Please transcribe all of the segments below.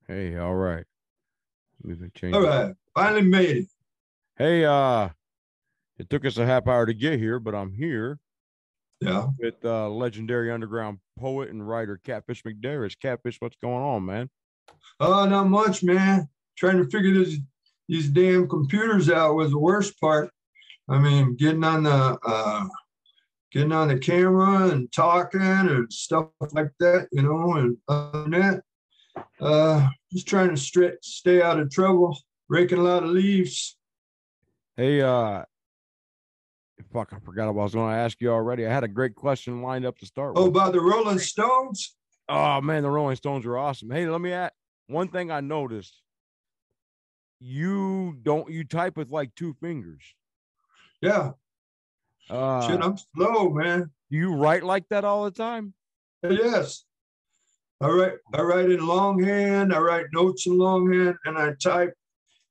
Hey, all right. We've been changing. All right, finally made it. Hey, it took us a half hour to get here, but I'm here Yeah. with legendary underground poet and writer Catfish McDaris. Catfish, what's going on, man? Not much, man. Trying to figure these damn computers out was the worst part. I mean, getting on the camera and talking and stuff like that, and other than that, just trying to stay out of trouble, raking a lot of leaves. Hey, fuck, I forgot what I was going to ask you already. I had a great question lined up to start Oh, with. about the Rolling Stones? Oh, man, the Rolling Stones are awesome. Hey, let me add one thing I noticed. You type with like two fingers. Yeah. Shit, I'm slow, man. Do you write like that all the time? Yes. I write in longhand, I write notes in longhand, and I type.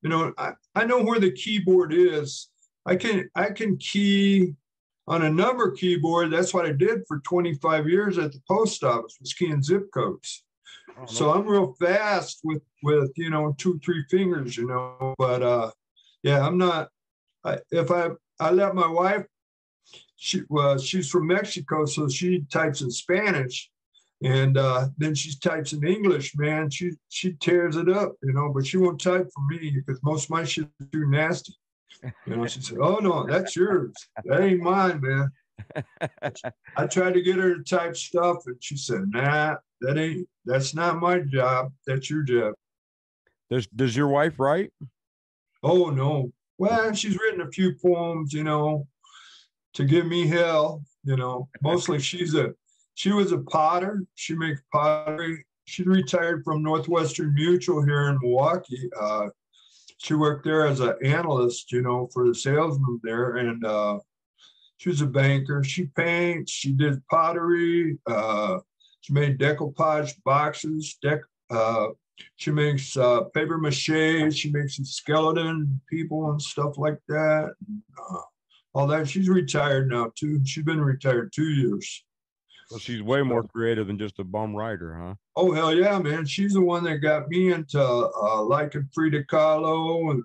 I know where the keyboard is. I can key on a number keyboard. That's what I did for 25 years at the post office, was keying zip codes. Oh, no. So I'm real fast with 2-3 fingers, But yeah, I'm not. If I let my wife, she's from Mexico, so she types in Spanish. And then she types in English, man. She tears it up, but she won't type for me because most of my shit is too nasty. She said, "Oh no, that's yours. That ain't mine, man." I tried to get her to type stuff, and she said, "Nah, that's not my job. That's your job." Does your wife write? Oh no. Well, she's written a few poems, to give me hell. Mostly she was a potter. She makes pottery. She retired from Northwestern Mutual here in Milwaukee. She worked there as an analyst, for the salesman there. And she was a banker. She paints. She did pottery. She made decoupage boxes. She makes paper mache. She makes some skeleton people and stuff like that. And, all that. She's retired now, too. She's been retired 2 years. Well, she's way more creative than just a bum writer, huh? Oh, hell yeah, man. She's the one that got me into liking Frida Kahlo. And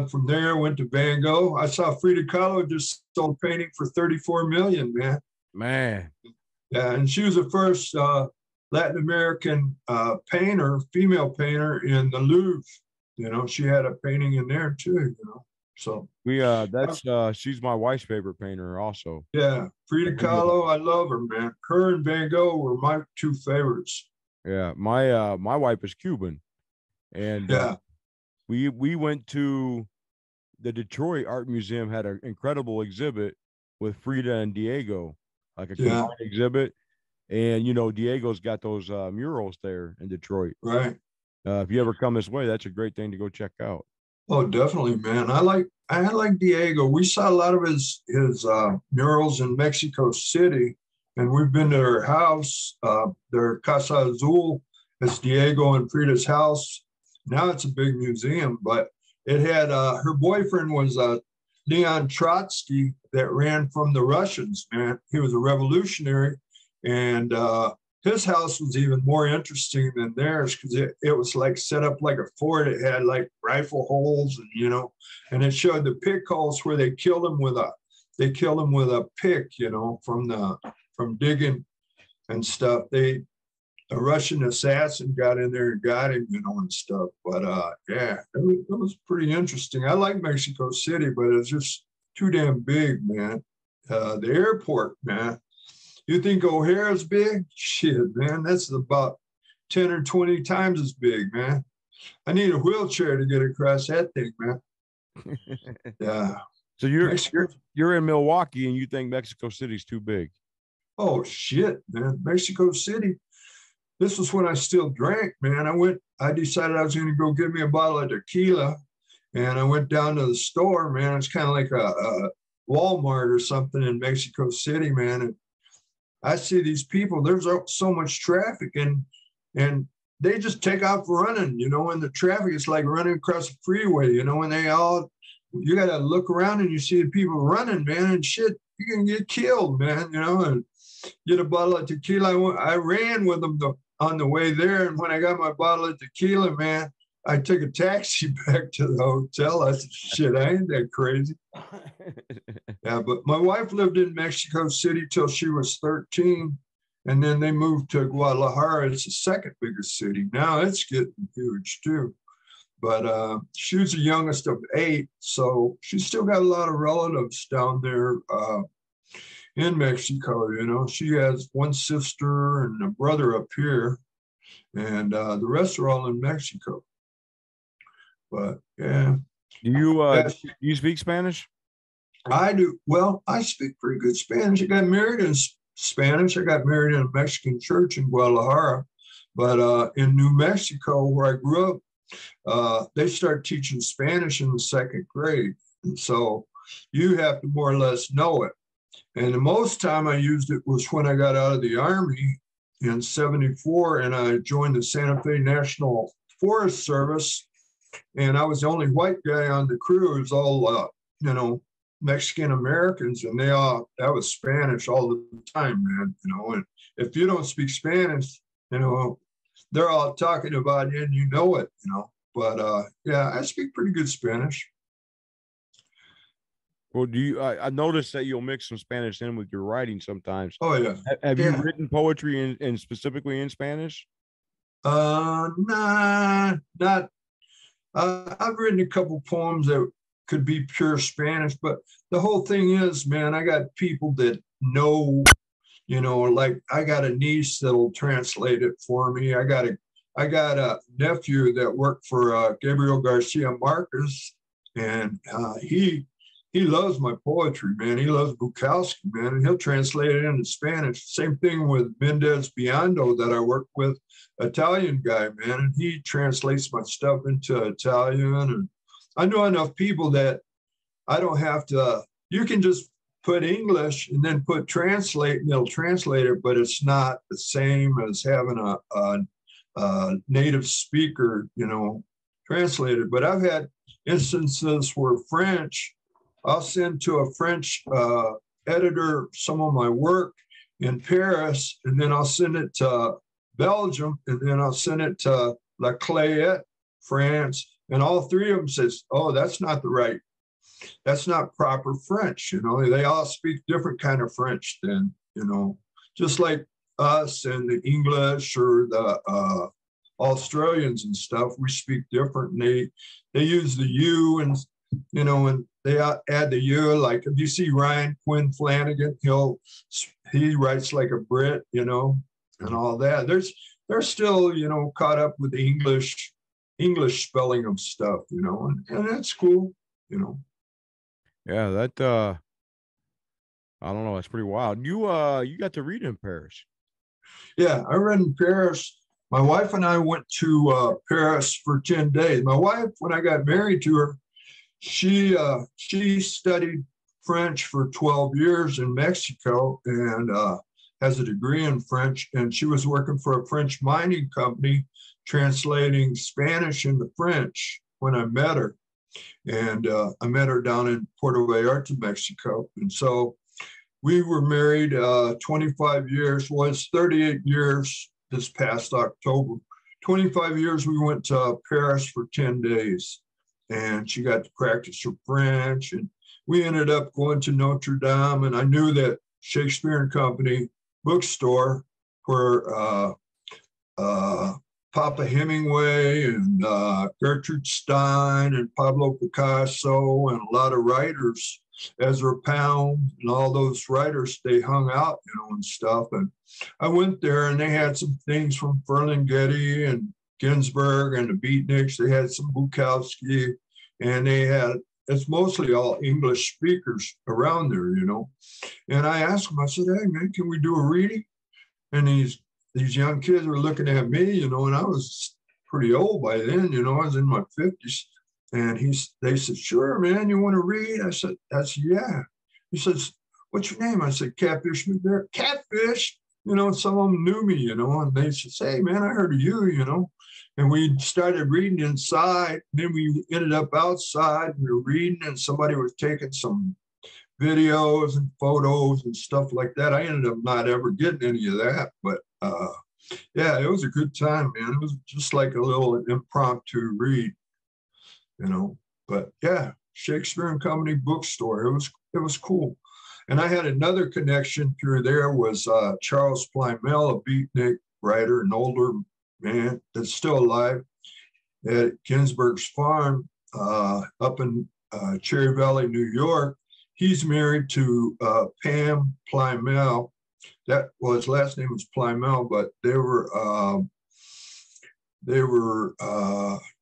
from there, I went to Van Gogh. I saw Frida Kahlo just sold a painting for $34 million, man. Man. Yeah, and she was the first Latin American female painter in the Louvre. She had a painting in there, too, So she's my wife's favorite painter also. Yeah, Frida Kahlo, I love her, man. Her and Van Gogh were my two favorites. Yeah, my wife is Cuban, and we went to the Detroit Art Museum, had an incredible exhibit with Frida and Diego, like a combined exhibit, and Diego's got those murals there in Detroit. Right. If you ever come this way, that's a great thing to go check out. Oh, definitely, man. I like Diego. We saw a lot of his murals in Mexico City, and we've been to their house, their Casa Azul. It's Diego and Frida's house. Now it's a big museum, but it had her boyfriend was Leon Trotsky that ran from the Russians, man. He was a revolutionary, and his house was even more interesting than theirs because it was like set up like a fort. It had like rifle holes and it showed the pick holes where they killed him with a pick, from digging and stuff. A Russian assassin got in there and got him, and stuff. But yeah, it was pretty interesting. I like Mexico City, but it's just too damn big, man. The airport, man. You think O'Hare's big? Shit, man, that's about 10 or 20 times as big, man. I need a wheelchair to get across that thing, man. Yeah. So you're in Milwaukee and you think Mexico City's too big? Oh shit, man. Mexico City. This was when I still drank, man. I decided I was going to go get me a bottle of tequila, and I went down to the store, man. It's kind of like a Walmart or something in Mexico City, man. And I see these people, there's so much traffic and they just take off running, and the traffic is like running across the freeway, and they all you got to look around and you see the people running, man, and shit, you can get killed, man, you know, and get a bottle of tequila. I ran with them on the way there. And when I got my bottle of tequila, man, I took a taxi back to the hotel. I said, shit, I ain't that crazy. Yeah, but my wife lived in Mexico City till she was 13. And then they moved to Guadalajara. It's the second biggest city. Now it's getting huge too. But she was the youngest of 8. So she's still got a lot of relatives down there in Mexico. You know, she has one sister and a brother up here. And the rest are all in Mexico. But yeah. Do you speak Spanish? I do. Well, I speak pretty good Spanish. I got married in Spanish. I got married in a Mexican church in Guadalajara. But in New Mexico, where I grew up, they start teaching Spanish in the 2nd grade. And so you have to more or less know it. And the most time I used it was when I got out of the Army in 74, and I joined the Santa Fe National Forest Service. And I was the only white guy on the crew. It was all, you know, Mexican Americans, and that was Spanish all the time, man. You know, and if you don't speak Spanish, you know, they're all talking about you and you know it, you know. But yeah, I speak pretty good Spanish. Well, I noticed that you'll mix some Spanish in with your writing sometimes. Oh yeah. Have you written poetry in specifically in Spanish? Nah, not. I've written a couple poems that could be pure Spanish, but the whole thing is, man, I got people that know, you know, like I got a niece that'll translate it for me. I got a nephew that worked for Gabriel Garcia Marquez, and he loves my poetry, man. He loves Bukowski, man, and he'll translate it into Spanish. Same thing with Mendez Biondo that I work with, Italian guy, man, and he translates my stuff into Italian. And I know enough people that I don't have to, you can just put English and then put translate and they'll translate it, but it's not the same as having a native speaker, you know, translated. But I've had instances where French, I'll send to a French editor some of my work in Paris, and then I'll send it to Belgium, and then I'll send it to La Clayette, France, and all 3 of them says, oh, that's not proper French. You know, they all speak different kind of French then, you know, just like us and the English or the Australians and stuff, we speak different. And they use the U, and, you know, and they add the U. Like if you see Ryan Quinn Flanagan, he writes like a Brit, you know, and all that. They're still, you know, caught up with the English spelling of stuff, you know, and that's cool, you know. Yeah, that I don't know, that's pretty wild. You got to read in Paris. Yeah, I read in Paris. My wife and I went to Paris for 10 days. My wife, when I got married to her, she studied French for 12 years in Mexico and has a degree in French. And she was working for a French mining company, translating Spanish into French when I met her. And I met her down in Puerto Vallarta, Mexico. And so we were married 25 years, was 38 years this past October. 25 years we went to Paris for 10 days. And she got to practice her French. And we ended up going to Notre Dame. And I knew that Shakespeare and Company bookstore where Papa Hemingway and Gertrude Stein and Pablo Picasso and a lot of writers, Ezra Pound and all those writers, they hung out, you know, and stuff. And I went there and they had some things from Ferlinghetti and Ginsberg and the Beatniks. They had some Bukowski, and it's mostly all English speakers around there, you know. And I asked them, I said, hey, man, can we do a reading? And these young kids were looking at me, you know, and I was pretty old by then, you know, I was in my 50s. And they said, sure, man, you want to read? I said, yeah. He says, what's your name? I said, Catfish McDaris. Catfish? some of them knew me, and they said, "Hey, man, I heard of you, And we started reading inside. Then we ended up outside. We were reading, and somebody was taking some videos and photos and stuff like that. I ended up not ever getting any of that, but yeah, it was a good time, man. It was just like a little impromptu read, But yeah, Shakespeare and Company bookstore. It was cool. And I had another connection through there was Charles Plymell, a beatnik writer, an older man that's still alive at Ginsberg's farm up in Cherry Valley, New York. He's married to Pam Plymell. His last name was Plymell, but they were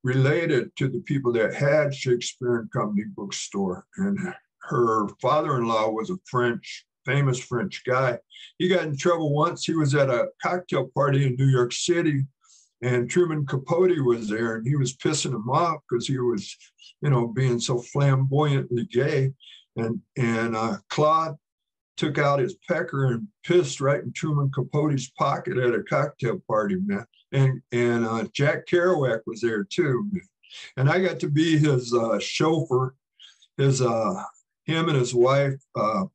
related to the people that had Shakespeare and Company bookstore. And her father-in-law was a famous French guy. He got in trouble once. He was at a cocktail party in New York City, and Truman Capote was there, and he was pissing him off because he was, being so flamboyantly gay. And Claude took out his pecker and pissed right in Truman Capote's pocket at a cocktail party, man. And Jack Kerouac was there too, and I got to be his chauffeur. Him and his wife's and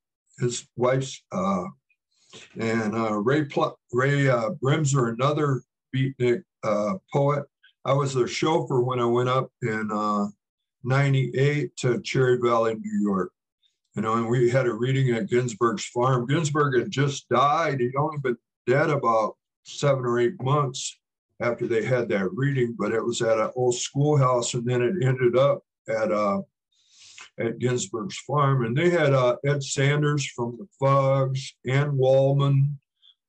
Ray Bremser, another beatnik poet. I was their chauffeur when I went up in '98 to Cherry Valley, New York. And we had a reading at Ginsberg's farm. Ginsberg had just died. He'd only been dead about 7 or 8 months after they had that reading, but it was at an old schoolhouse, and then it ended up at Ginsberg's farm. And they had Ed Sanders from the Fugs, Ann Wallman,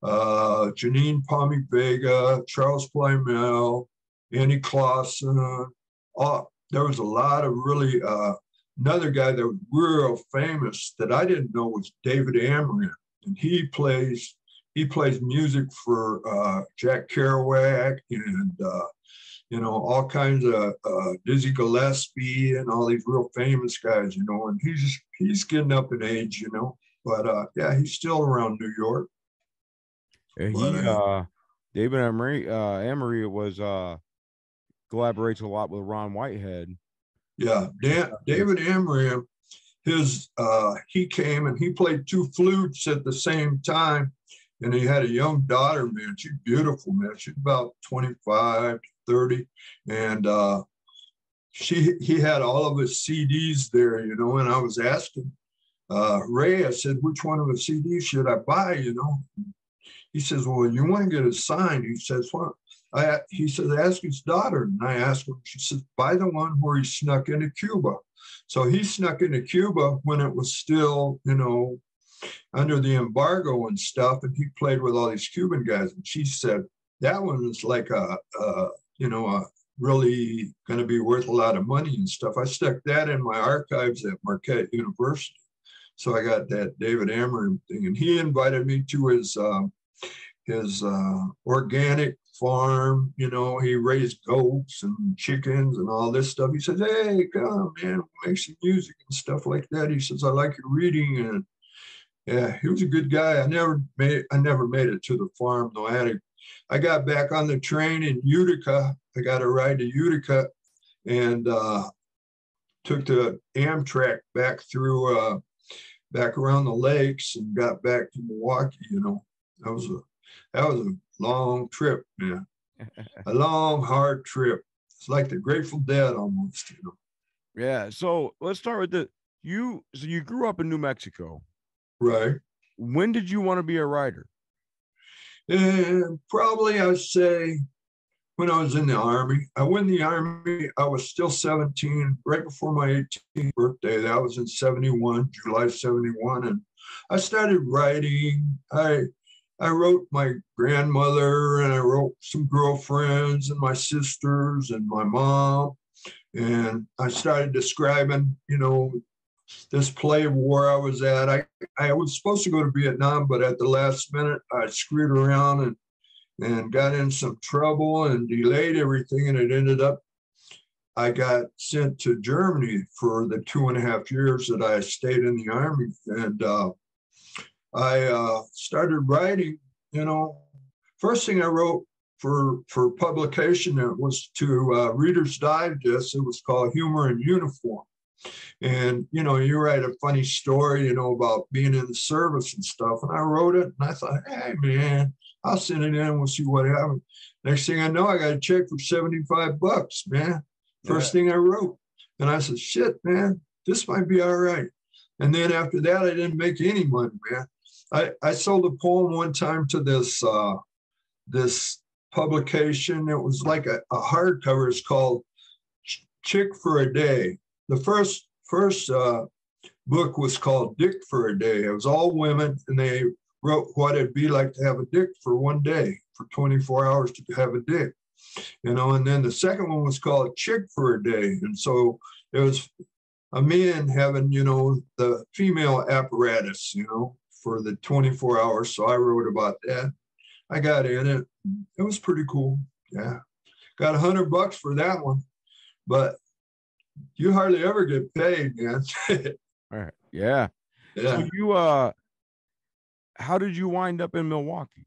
Janine Palmy Vega, Charles Plymell, Annie Clausen. There was a lot of really, another guy that was real famous that I didn't know was David Amaranth. And he plays music for Jack Kerouac and, all kinds of Dizzy Gillespie and all these real famous guys, and he's getting up in age, but yeah, he's still around New York. David Amory was collaborates a lot with Ron Whitehead. Yeah, David Amory, he came and he played 2 flutes at the same time, and he had a young daughter, man. She's beautiful, man. She's about 25 to 30, and he had all of his CDs there, and I was asking Ray, I said, which one of the CDs should I buy, He says, well, you want to get it signed. He says, well, he says, ask his daughter. And I asked him, she says, buy the one where he snuck into Cuba. So he snuck into Cuba when it was still, under the embargo and stuff. And he played with all these Cuban guys. And she said, that one was like a really going to be worth a lot of money and stuff. I stuck that in my archives at Marquette University. So I got that David Amory thing. And he invited me to his organic farm. He raised goats and chickens and all this stuff. He says, hey, come, man, we'll make some music and stuff like that. He says, I like your reading. And yeah, he was a good guy. I never made it to the farm, though. I got back on the train in Utica. I got a ride to Utica and took the Amtrak back through back around the lakes and got back to Milwaukee. That was a long trip, man. A long, hard trip. It's like the Grateful Dead almost, Yeah. So let's start with you grew up in New Mexico. Right. When did you want to be a writer? Probably I'd say when I was in the Army. I went in the Army, I was still 17, right before my 18th birthday. That was in 71, July 71. And I started writing. I wrote my grandmother, and I wrote some girlfriends and my sisters and my mom. And I started describing, this play of war I was at. I was supposed to go to Vietnam, but at the last minute, I screwed around and got in some trouble and delayed everything. And it ended up, I got sent to Germany for the 2.5 years that I stayed in the Army. And I started writing, you know, first thing I wrote for publication, it was to Reader's Digest. It was called Humor in Uniform. And, you know, you write a funny story, you know, about being in the service and stuff. And I wrote it and I thought, hey, man, I'll send it in and we'll see what happens. Next thing I know, I got a check for $75, man. First thing I wrote. And I said, shit, man, this might be all right. And then after that, I didn't make any money, man. I sold a poem one time to this publication. It was like a hardcover. It's called Chick for a Day. The first book was called Dick for a Day. It was all women, and they wrote what it'd be like to have a dick for one day, for 24 hours to have a dick, you know. And then the second one was called Chick for a Day. And so it was a man having, you know, the female apparatus, you know, for the 24 hours. So I wrote about that. I got in it. It was pretty cool. Yeah. Got $100 for that one. But you hardly ever get paid, man. All right. Yeah. So you how did you wind up in Milwaukee?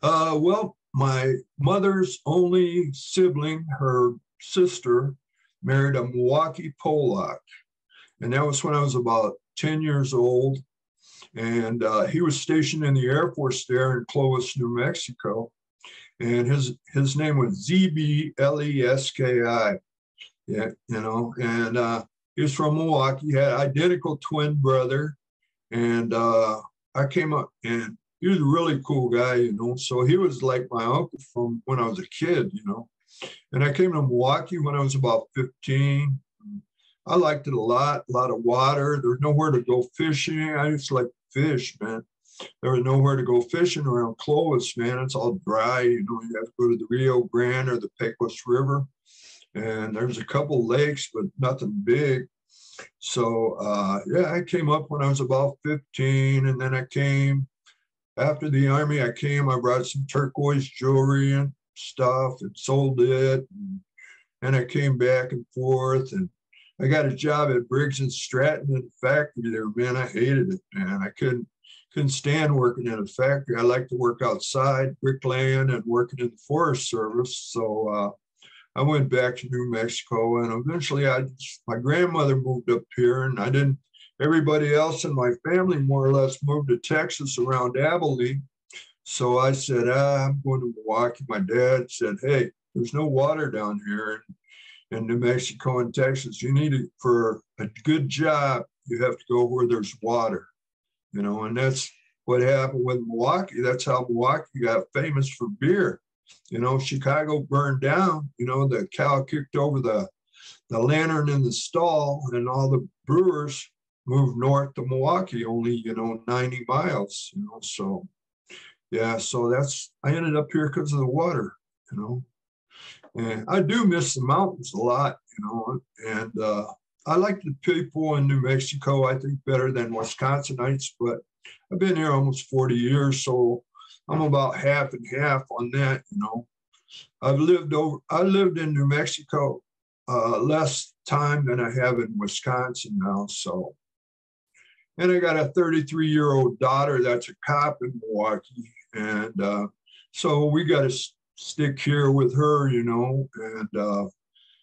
Well, my mother's only sibling, her sister, married a Milwaukee Polak. And that was when I was about 10 years old. And he was stationed in the Air Force there in Clovis, New Mexico. And his name was ZBLESKI. Yeah, you know, and he was from Milwaukee. He had an identical twin brother. And I came up, and he was a really cool guy, you know. So he was like my uncle from when I was a kid, you know. And I came to Milwaukee when I was about 15. I liked it a lot of water. There was nowhere to go fishing. I used to like fish, man. There was nowhere to go fishing around Clovis, man. It's all dry, you know. You have to go to the Rio Grande or the Pecos River. And there's a couple lakes, but nothing big. So, yeah, I came up when I was about 15. And then I came, after the Army, I brought some turquoise jewelry and stuff and sold it. And I came back and forth. And I got a job at Briggs and Stratton in the factory there, man. I hated it, man. I couldn't stand working in a factory. I like to work outside, bricklaying and working in the Forest Service. So, I went back to New Mexico, and eventually my grandmother moved up here, and everybody else in my family more or less moved to Texas around Abilene. So I said, I'm going to Milwaukee. My dad said, hey, there's no water down here in New Mexico and Texas. You need it for a good job. You have to go where there's water, you know, and that's what happened with Milwaukee. That's how Milwaukee got famous for beer. You know, Chicago burned down, you know, the cow kicked over the lantern in the stall, and all the brewers moved north to Milwaukee, only, you know, 90 miles, you know. So, yeah, so I ended up here because of the water, you know. And I do miss the mountains a lot, you know, and I like the people in New Mexico, I think, better than Wisconsinites, but I've been here almost 40 years, so I'm about half and half on that, you know. I lived in New Mexico less time than I have in Wisconsin now. So, and I got a 33-year-old daughter that's a cop in Milwaukee, and so we got to stick here with her, you know. And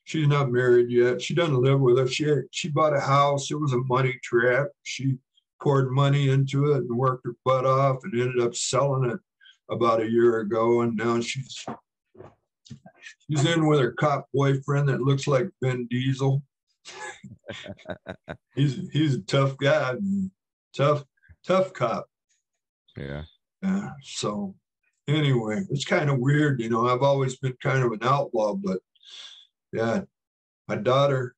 she's not married yet. She doesn't live with us. She bought a house. It was a money trap. She poured money into it and worked her butt off, and ended up selling it about a year ago, and now she's in with her cop boyfriend that looks like Vin Diesel. he's a tough guy, tough cop. Yeah. So anyway, it's kind of weird, you know. I've always been kind of an outlaw, but yeah, my daughter,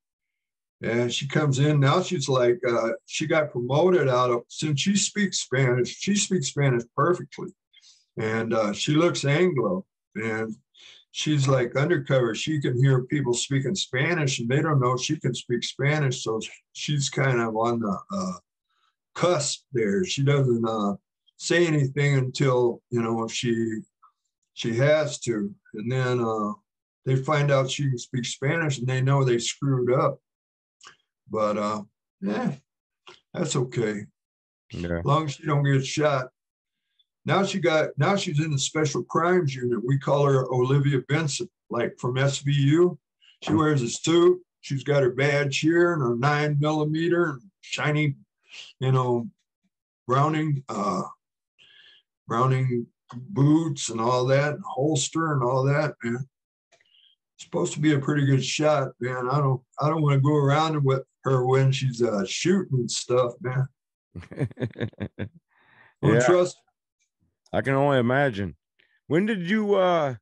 and she comes in now. She's like, she got promoted since she speaks Spanish. She speaks Spanish perfectly. And she looks Anglo, and she's like undercover. She can hear people speaking Spanish, and they don't know she can speak Spanish. So she's kind of on the cusp there. She doesn't say anything until, you know, she has to. And then they find out she can speak Spanish, and they know they screwed up. But yeah, that's okay. Yeah. As long as she don't get shot. now she's in the special crimes unit. We call her Olivia Benson, like from SVU. She wears a suit. She's got her badge here and her 9mm shiny, Browning boots and all that, and holster and all that, man. Supposed to be a pretty good shot, man. I don't want to go around with her when she's shooting stuff, man. Don't trust her. I can only imagine. When did you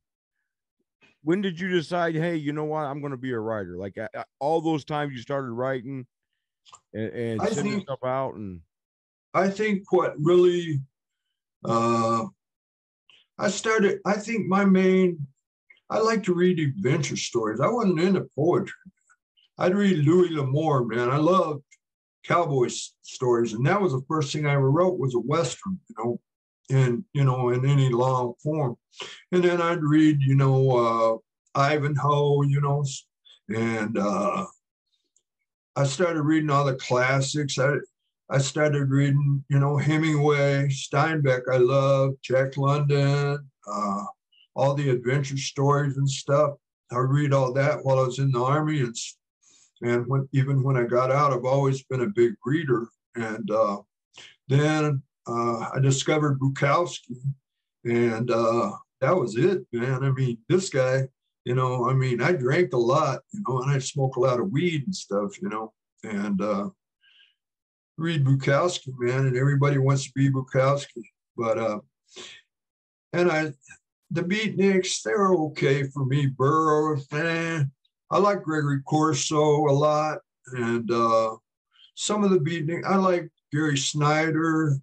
decide, hey, you know what, I'm going to be a writer? Like all those times you started writing and sending stuff out? And I think what really I think I like to read adventure stories. I wasn't into poetry. I'd read Louis L'Amour, man. I loved cowboy stories, and that was the first thing I ever wrote was a Western, in any long form. And then I'd read, Ivanhoe, and I started reading all the classics. I started reading, Hemingway, Steinbeck, I love, Jack London, all the adventure stories and stuff. I read all that while I was in the Army. And even when I got out, I've always been a big reader. And then I discovered Bukowski, and that was it, man. I mean, this guy, I drank a lot, and I smoke a lot of weed and stuff, and read Bukowski, man, and everybody wants to be Bukowski. But the beatniks, they were okay for me. Burroughs, man. I like Gregory Corso a lot, and some of the beatniks, I like Gary Snyder,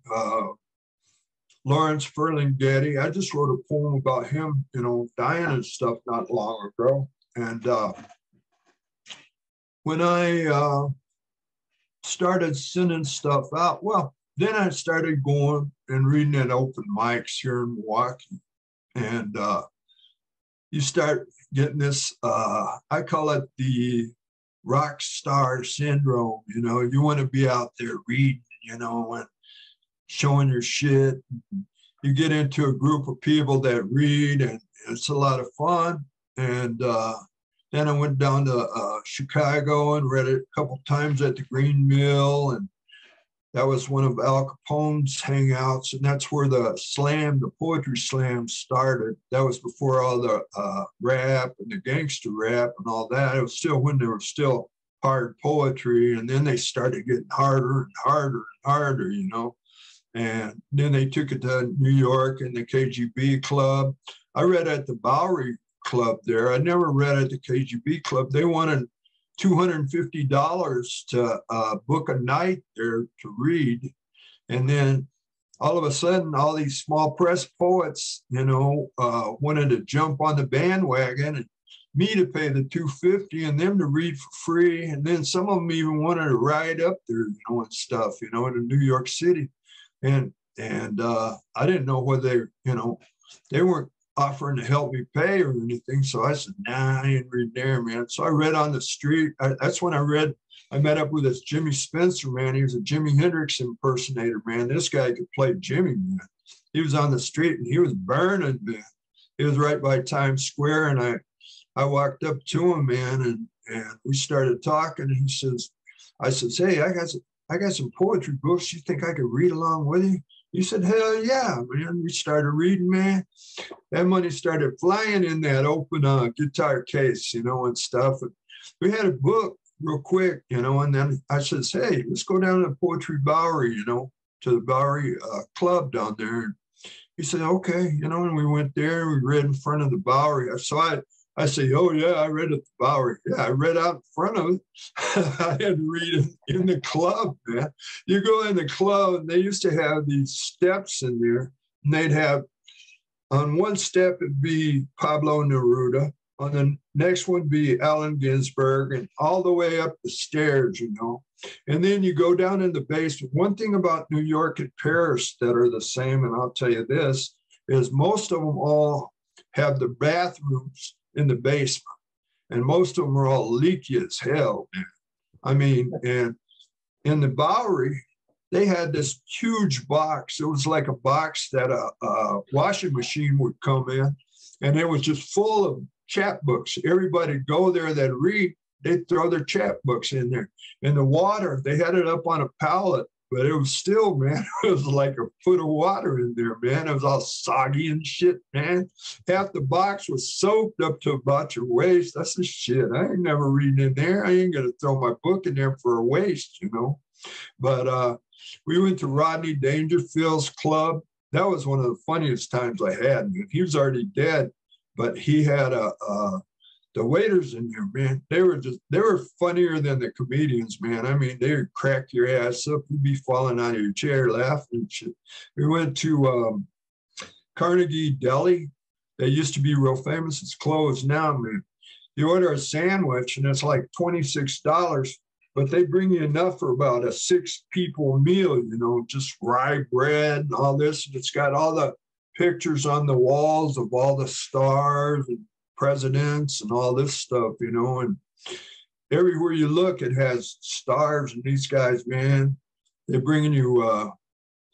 Lawrence Ferlinghetti. I just wrote a poem about him, dying and stuff not long ago. And when I started sending stuff out, well, then I started going and reading at open mics here in Milwaukee. And you start getting this, I call it the rock star syndrome. You want to be out there reading, and showing your shit. You get into a group of people that read, and it's a lot of fun. And then I went down to Chicago and read it a couple times at the Green Mill, and that was one of Al Capone's hangouts, and that's where the poetry slam started. That was before all the rap and the gangster rap and all that. It was still when there was still hard poetry, and then they started getting harder and harder and harder, And then they took it to New York and the KGB Club. I read at the Bowery Club there. I never read at the KGB Club. They wanted $250 to book a night there to read. And then all of a sudden, all these small press poets, wanted to jump on the bandwagon, and me to pay the $250 and them to read for free. And then some of them even wanted to ride up there, and stuff, in New York City. And I didn't know whether they weren't offering to help me pay or anything. So I said, nah, I ain't reading there, man. So I read on the street. That's when I met up with this Jimmy Spencer, man. He was a Jimi Hendrix impersonator, man. This guy could play Jimmy, man. He was on the street and he was burning, man. He was right by Times Square, and I walked up to him, man, and we started talking. And I says, hey, I got some poetry books. You think I could read along with you? He said, hell yeah, man. We started reading, man. That money started flying in that open guitar case, and stuff. And we had a book real quick, and then I says, hey, let's go down to the Poetry Bowery, to the Bowery Club down there. And he said, okay, and we went there and we read in front of the Bowery. So I say, oh, yeah, I read at the Bowery. Yeah, I read out in front of it. I had to read in the club, man. You go in the club, and they used to have these steps in there, and they'd have, on one step, it'd be Pablo Neruda. On the next one be Allen Ginsberg, and all the way up the stairs, And then you go down in the basement. One thing about New York and Paris that are the same, and I'll tell you this, is most of them all have the bathrooms in the basement, and most of them are all leaky as hell, man. I mean, and in the Bowery, they had this huge box. It was like a box that a washing machine would come in, and it was just full of chapbooks. Everybody go there that read, they'd throw their chapbooks in there. And the water, they had it up on a pallet, but it was still, man, it was like a foot of water in there, man. It was all soggy and shit, man. Half the box was soaked up to about your waist. That's the shit. I ain't never reading in there. I ain't going to throw my book in there for a waste, you know. But we went to Rodney Dangerfield's club. That was one of the funniest times I had. He was already dead, but he had the waiters in there, man. They were funnier than the comedians, man. I mean, they would crack your ass up. You'd be falling out of your chair laughing and shit. We went to Carnegie Deli. They used to be real famous. It's closed now, man. You order a sandwich and it's like $26, but they bring you enough for about a 6-people meal, you know, just rye bread and all this. And it's got all the pictures on the walls of all the stars and presidents and all this stuff, you know, and everywhere you look, it has stars. And these guys, man, they're bringing you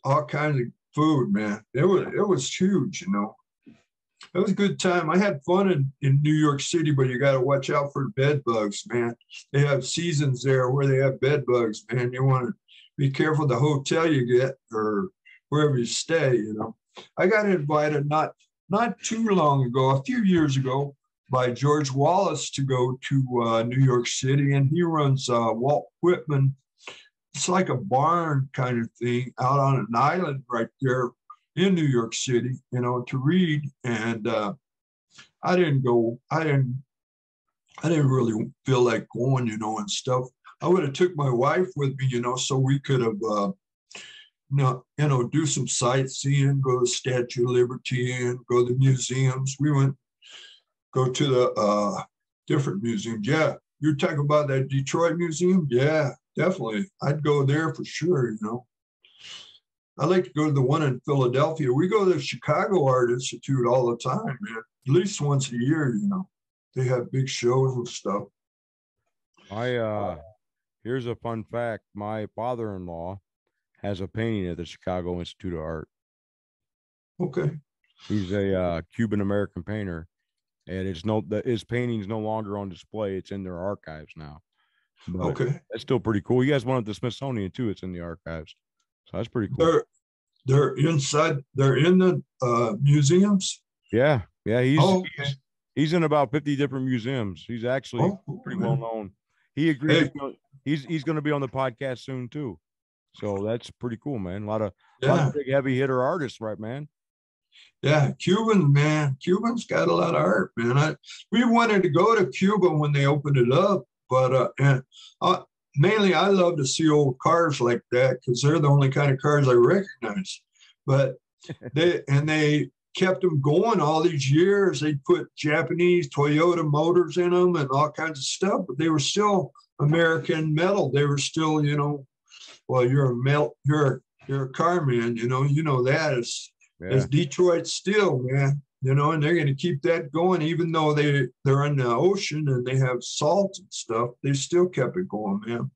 all kinds of food, man. It was huge, you know. It was a good time. I had fun in New York City, but you got to watch out for bed bugs, man. They have seasons there where they have bed bugs, man. You want to be careful the hotel you get or wherever you stay, you know. I got invited not too long ago, a few years ago, by George Wallace to go to New York City, and he runs Walt Whitman. It's like a barn kind of thing out on an island right there in New York City, you know, to read. And I didn't go. I didn't really feel like going, you know, and stuff. I would have took my wife with me, you know, so we could have, do some sightseeing, go to the Statue of Liberty and go to the museums. We go to the different museums. Yeah, you're talking about that Detroit museum? Yeah, definitely. I'd go there for sure, you know. I like to go to the one in Philadelphia. We go to the Chicago Art Institute all the time, man. At least once a year, you know. They have big shows and stuff. Here's a fun fact. My father-in-law has a painting at the Chicago Institute of Art. Okay. He's a Cuban-American painter, and his painting's no longer on display. It's in their archives now. But okay. That's still pretty cool. He has one at the Smithsonian too. It's in the archives. So that's pretty cool. They're inside. They're in the museums. Yeah. He's in about 50 different museums. He's actually pretty well known. He agreed. Hey. He's going to be on the podcast soon too. So that's pretty cool, man. A lot of big heavy hitter artists, right, man? Yeah, Cubans, man. Cubans got a lot of art, man. We wanted to go to Cuba when they opened it up, but mainly I love to see old cars like that because they're the only kind of cars I recognize. But they kept them going all these years. They put Japanese Toyota motors in them and all kinds of stuff, but they were still American metal. They were still, you know, well, you're a car man, you know that as Detroit steel, man, you know, and they're going to keep that going, even though they're in the ocean and they have salt and stuff. They still kept it going, man.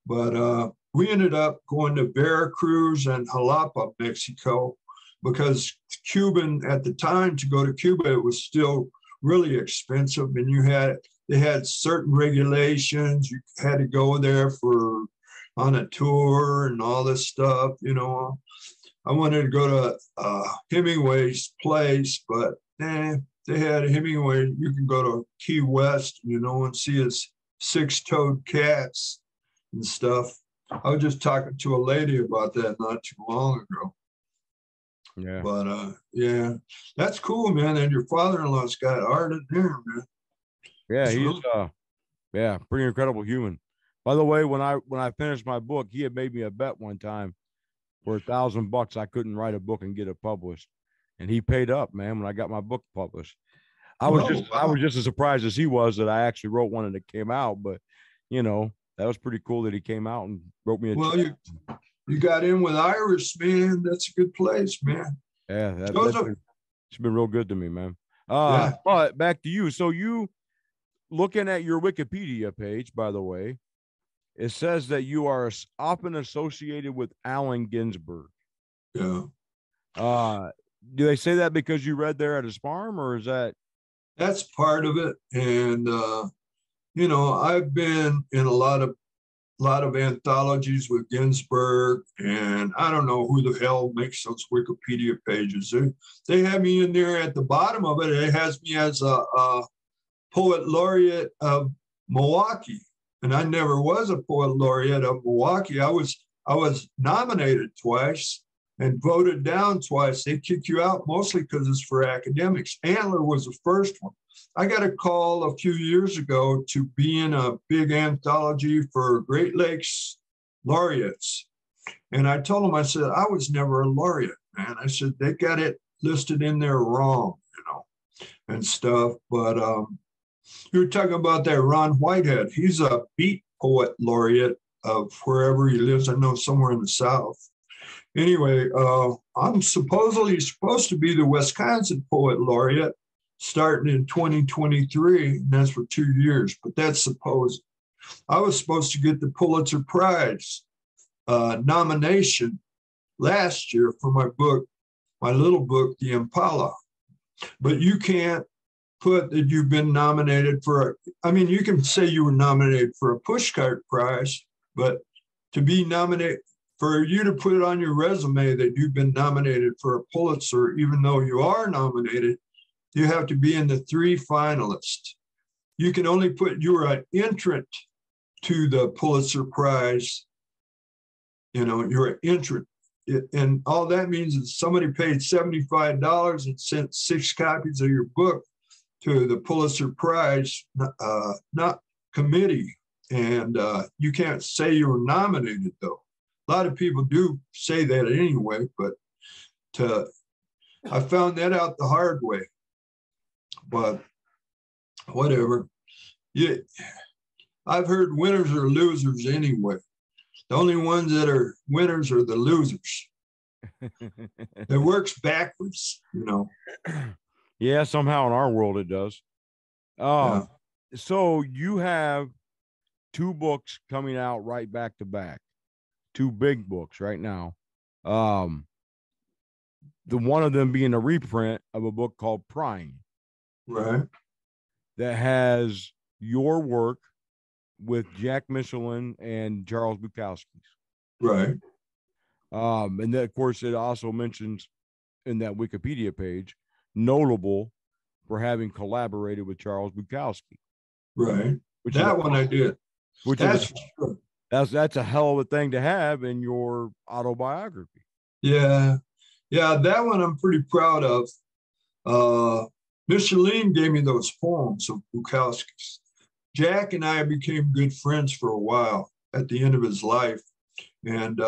But we ended up going to Veracruz and Jalapa, Mexico, because Cuban at the time, to go to Cuba, it was still really expensive, and they had certain regulations. You had to go there on a tour and all this stuff, you know. I wanted to go to Hemingway's place, but they had Hemingway. You can go to Key West, you know, and see his 6-toed cats and stuff. I was just talking to a lady about that not too long ago. Yeah. But yeah, that's cool, man. And your father-in-law's got art in there, man. Yeah, he's pretty incredible human. By the way, when I finished my book, he had made me a bet one time for $1,000 I couldn't write a book and get it published, and he paid up, man. When I got my book published, I was just as surprised as he was that I actually wrote one and it came out. But you know, that was pretty cool that he came out and wrote me a check. You got in with Iris, man. That's a good place, man. Yeah, it's been real good to me, man. But back to you. So you looking at your Wikipedia page, by the way, it says that you are often associated with Allen Ginsberg. Yeah. Do they say that because you read there at his farm, or is that? That's part of it. And I've been in a lot of anthologies with Ginsberg, and I don't know who the hell makes those Wikipedia pages. They have me in there at the bottom of it. It has me as a poet laureate of Milwaukee, and I never was a poet laureate of Milwaukee. I was nominated twice and voted down twice. They kick you out mostly because it's for academics. Antler was the first one. I got a call a few years ago to be in a big anthology for Great Lakes laureates. And I told them, I said, I was never a laureate, man. I said, they got it listed in there wrong, and stuff. But you were talking about that Ron Whitehead. He's a beat poet laureate of wherever he lives. I know somewhere in the South. Anyway, I'm supposedly supposed to be the Wisconsin poet laureate starting in 2023, and that's for 2 years, but that's supposed. I was supposed to get the Pulitzer Prize nomination last year for my book, my little book, The Impala. But you can't put that you've been nominated for, you can say you were nominated for a Pushcart Prize, but to be nominated, for you to put it on your resume that you've been nominated for a Pulitzer, even though you are nominated, you have to be in the 3 finalists. You can only put you were an entrant to the Pulitzer Prize. You're an entrant. And all that means is somebody paid $75 and sent 6 copies of your book to the Pulitzer Prize not committee. And you can't say you were nominated, though. A lot of people do say that anyway, but I found that out the hard way. But whatever. Yeah, I've heard winners are losers anyway. The only ones that are winners are the losers. It works backwards, Yeah, somehow in our world it does. Yeah. So you have 2 books coming out right back to back. 2 big books right now. The one of them being a reprint of a book called Prying. Right. That has your work with Jack Micheline and Charles Bukowski. Right. And then, of course, it also mentions in that Wikipedia page, notable for having collaborated with Charles Bukowski. Right. That one I did. Which that's for sure. That's a hell of a thing to have in your autobiography. Yeah. Yeah, that one I'm pretty proud of. Micheline gave me those poems of Bukowski's. Jack and I became good friends for a while at the end of his life. And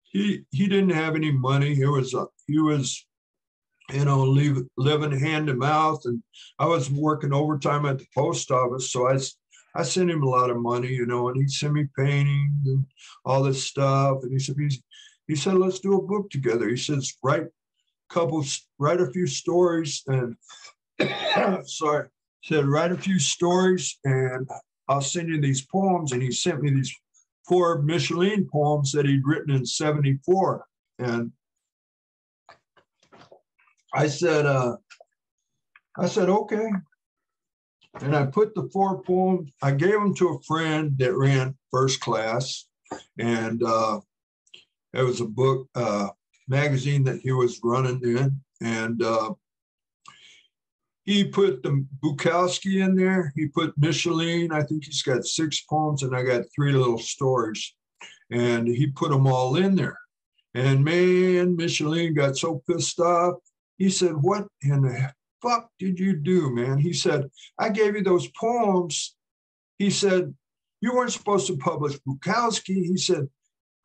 he didn't have any money. He was living hand to mouth. And I was working overtime at the post office. So I sent him a lot of money, and he'd send me paintings and all this stuff. And he said, let's do a book together. He says, write a few stories and write a few stories and I'll send you these poems. And he sent me these 4 Micheline poems that he'd written in 1974. And I said, okay. And I put the 4 poems, I gave them to a friend that ran First Class. And it was a book, magazine that he was running in. And he put the Bukowski in there. He put Micheline. I think he's got 6 poems, and I got 3 little stories. And he put them all in there. And man, Micheline got so pissed off. He said, what in the fuck did you do, man? He said, I gave you those poems. He said, you weren't supposed to publish Bukowski. He said,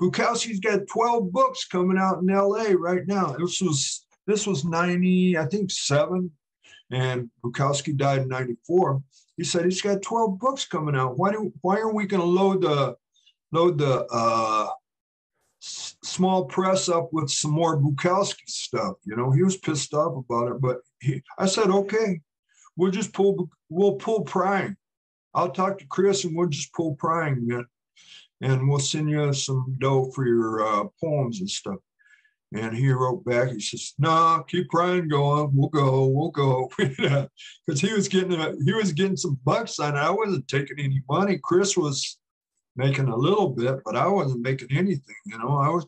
Bukowski's got 12 books coming out in LA right now. This was 90, I think 7. And Bukowski died in 94. He said he's got 12 books coming out. Why aren't we going to load the small press up with some more Bukowski stuff? He was pissed off about it, but I said, okay, we'll pull Prying. I'll talk to Chris and we'll just pull Prying, man. and we'll send you some dough for your poems and stuff. And he wrote back, he says, "No, keep crying going. We'll go." Because he was getting some bucks on it. I wasn't taking any money. Chris was making a little bit, but I wasn't making anything. I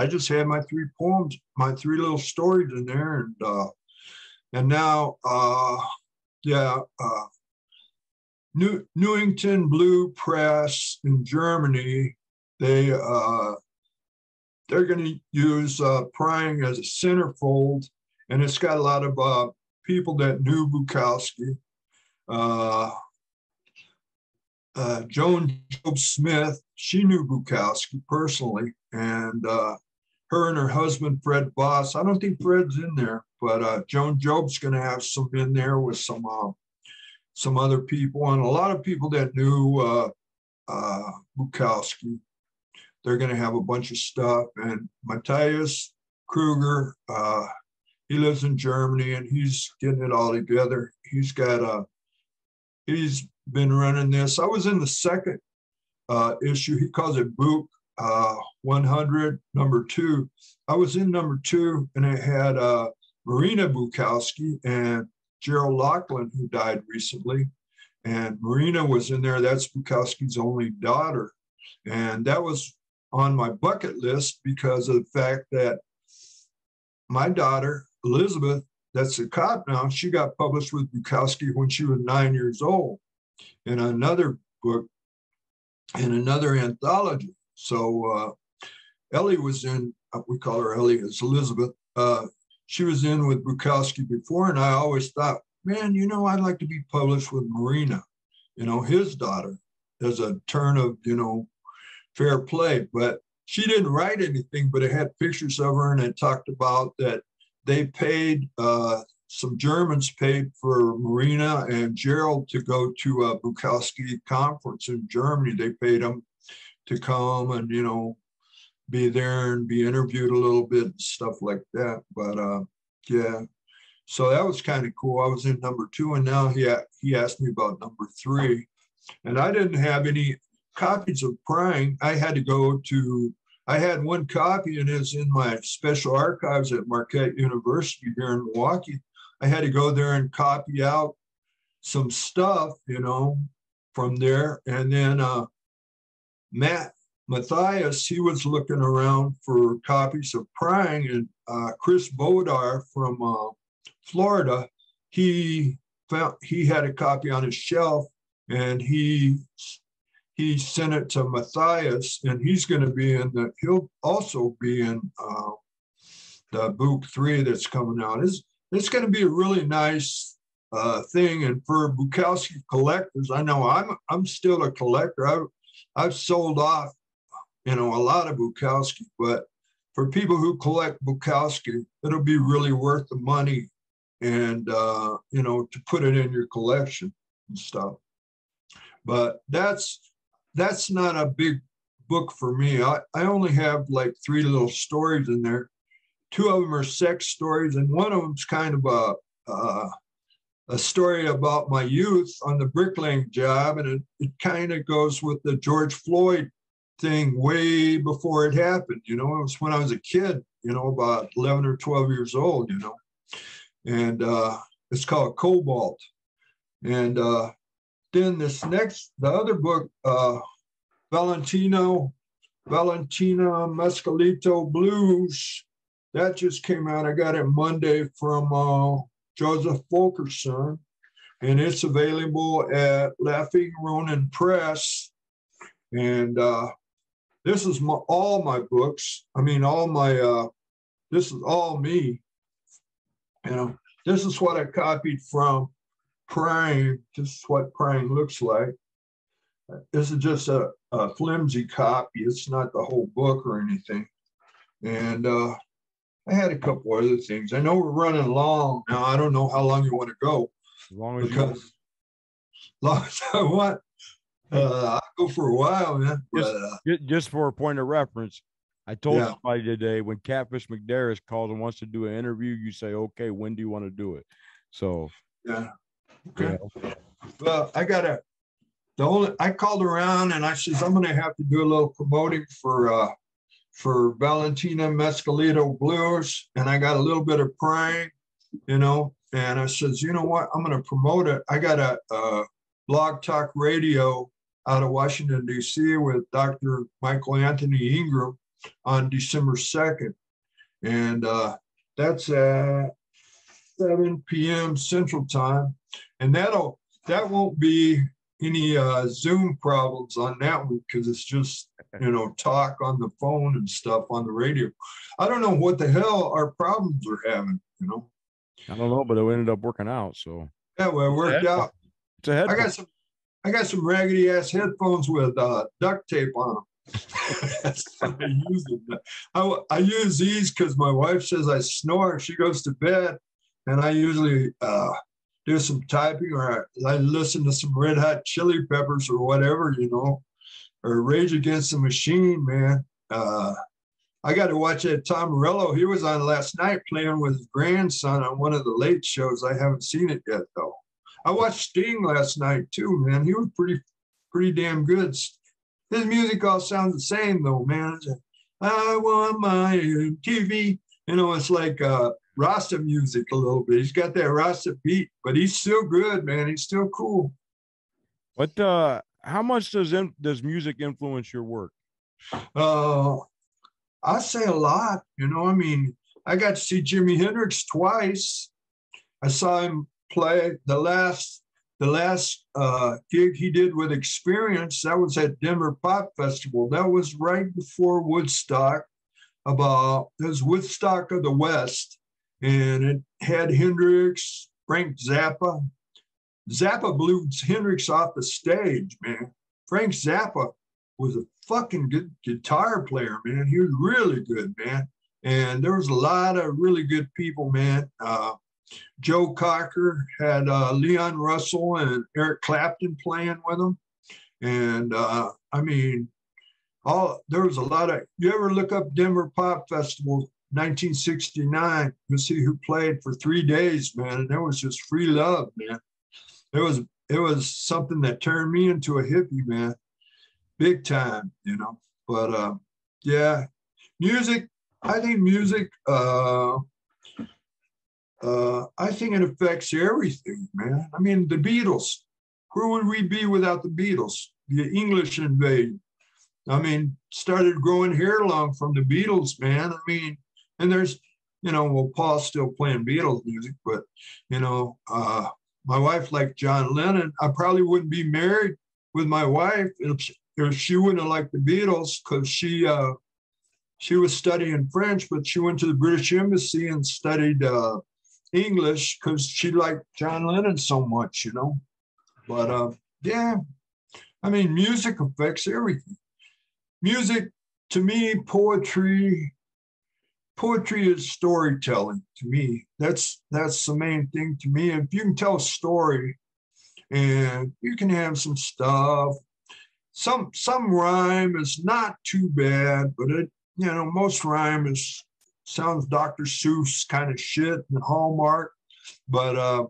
just had my 3 poems, my 3 little stories in there, and now, Newington Blue Press in Germany, they're going to use Prying as a centerfold, and it's got a lot of people that knew Bukowski. Joan Job Smith, she knew Bukowski personally, and her and her husband, Fred Boss. I don't think Fred's in there, but Joan Job's going to have some in there with some other people, and a lot of people that knew Bukowski. They're going to have a bunch of stuff. And Matthias Kruger, he lives in Germany, and he's getting it all together. He's been running this. I was in the second issue. He calls it Book 100, number 2. I was in number 2, and it had Marina Bukowski and Gerald Lachlan, who died recently. And Marina was in there. That's Bukowski's only daughter. And that was on my bucket list because of the fact that my daughter, Elizabeth, that's a cop now, she got published with Bukowski when she was 9 years old in another book, in another anthology. So Ellie was in, we call her Ellie, it's Elizabeth. She was in with Bukowski before, and I always thought, man, I'd like to be published with Marina, his daughter, as a turn of, fair play. But she didn't write anything, but it had pictures of her, and it talked about that they paid, some Germans paid for Marina and Gerald to go to a Bukowski conference in Germany. They paid them to come and, be there and be interviewed a little bit and stuff like that. But yeah, so that was kind of cool. I was in number 2, and now he asked me about number 3, and I didn't have any copies of Prying. I had 1 copy, and it's in my special archives at Marquette University here in Milwaukee. I had to go there and copy out some stuff, from there. And then Matthias, he was looking around for copies of Prying, and Chris Bodar from Florida, he had a copy on his shelf, and he sent it to Matthias, and he'll also be in the Book 3 that's coming out. It's going to be a really nice thing. And for Bukowski collectors, I know I'm still a collector. I've sold off, a lot of Bukowski, but for people who collect Bukowski, it'll be really worth the money, and to put it in your collection and stuff. But that's not a big book for me. I only have like 3 little stories in there. 2 of them are sex stories, and one of them's kind of a story about my youth on the bricklaying job, and it kind of goes with the George Floyd thing way before it happened. It was when I was a kid, about 11 or 12 years old, and it's called Cobalt. And then the other book, Valentina Mescalito Blues, that just came out. I got it Monday from Joseph Fulkerson, and it's available at Laughing Ronin Press. And this is all my books. I mean, this is all me. This is what I copied from Prying. This is what Prying looks like. This is just a flimsy copy. It's not the whole book or anything. And I had a couple other things. I know we're running long now. I don't know how long you want to go. As long as I want. I'll go for a while, man. Just for a point of reference, I told somebody today, when Catfish McDaris calls and wants to do an interview, you say, okay, when do you want to do it? So yeah. Okay. Well, I got I called around and I says, I'm going to have to do a little promoting for Valentina Mescalito Blues. And I got a little bit of praying, you know, and I says, you know what, I'm going to promote it. I got a blog talk radio out of Washington, D.C. with Dr. Michael Anthony Ingram on December 2nd. And that's at 7 p.m. Central Time. And that won't be any Zoom problems on that one, because it's just, you know, talk on the phone and stuff on the radio. I don't know what the hell our problems are having, you know. I don't know, but it ended up working out. So yeah, well, it worked out. It's a headphone. I got some raggedy ass headphones with duct tape on them. That's what I use them. I use these because my wife says I snore. She goes to bed, and I usually do some typing, or I listen to some Red Hot Chili Peppers or whatever, you know, or Rage Against the Machine, man. I got to watch that Tom Morello. He was on last night playing with his grandson on one of the late shows. I haven't seen it yet, though. I watched Sting last night, too, man. He was pretty damn good. His music all sounds the same, though, man. I want my TV. You know, it's like Rasta music a little bit. He's got that Rasta beat, but he's still good, man. He's still cool. What? How much does music influence your work? I say a lot. You know, I mean, I got to see Jimi Hendrix twice. I saw him play the last gig he did with Experience. That was at Denver Pop Festival. That was right before Woodstock. It was Woodstock of the West, and it had Hendrix, Frank Zappa. Zappa blew Hendrix off the stage, man. Frank Zappa was a fucking good guitar player, man. He was really good, man. And there was a lot of really good people, man. Joe Cocker had Leon Russell and Eric Clapton playing with him. And I mean, there was a lot of, you ever look up Denver Pop Festival 1969, you'll see who played for 3 days, man. And there was just free love, man. It was something that turned me into a hippie, man. Big time, you know. But yeah, music, I think music, I think it affects everything, man. I mean, the Beatles, where would we be without the Beatles? The English invade. I mean, started growing hair long from the Beatles, man. I mean, and there's, you know, well, Paul's still playing Beatles music, but, you know, my wife liked John Lennon. I probably wouldn't be married with my wife if she wouldn't have liked the Beatles, because she was studying French, but she went to the British Embassy and studied English because she liked John Lennon so much, you know. But yeah, I mean, music affects everything. Music, to me, poetry is storytelling. To me, that's the main thing to me. If you can tell a story, and you can have some stuff, some rhyme is not too bad, but it, you know, most rhyme sounds Dr. Seuss kind of shit and Hallmark. But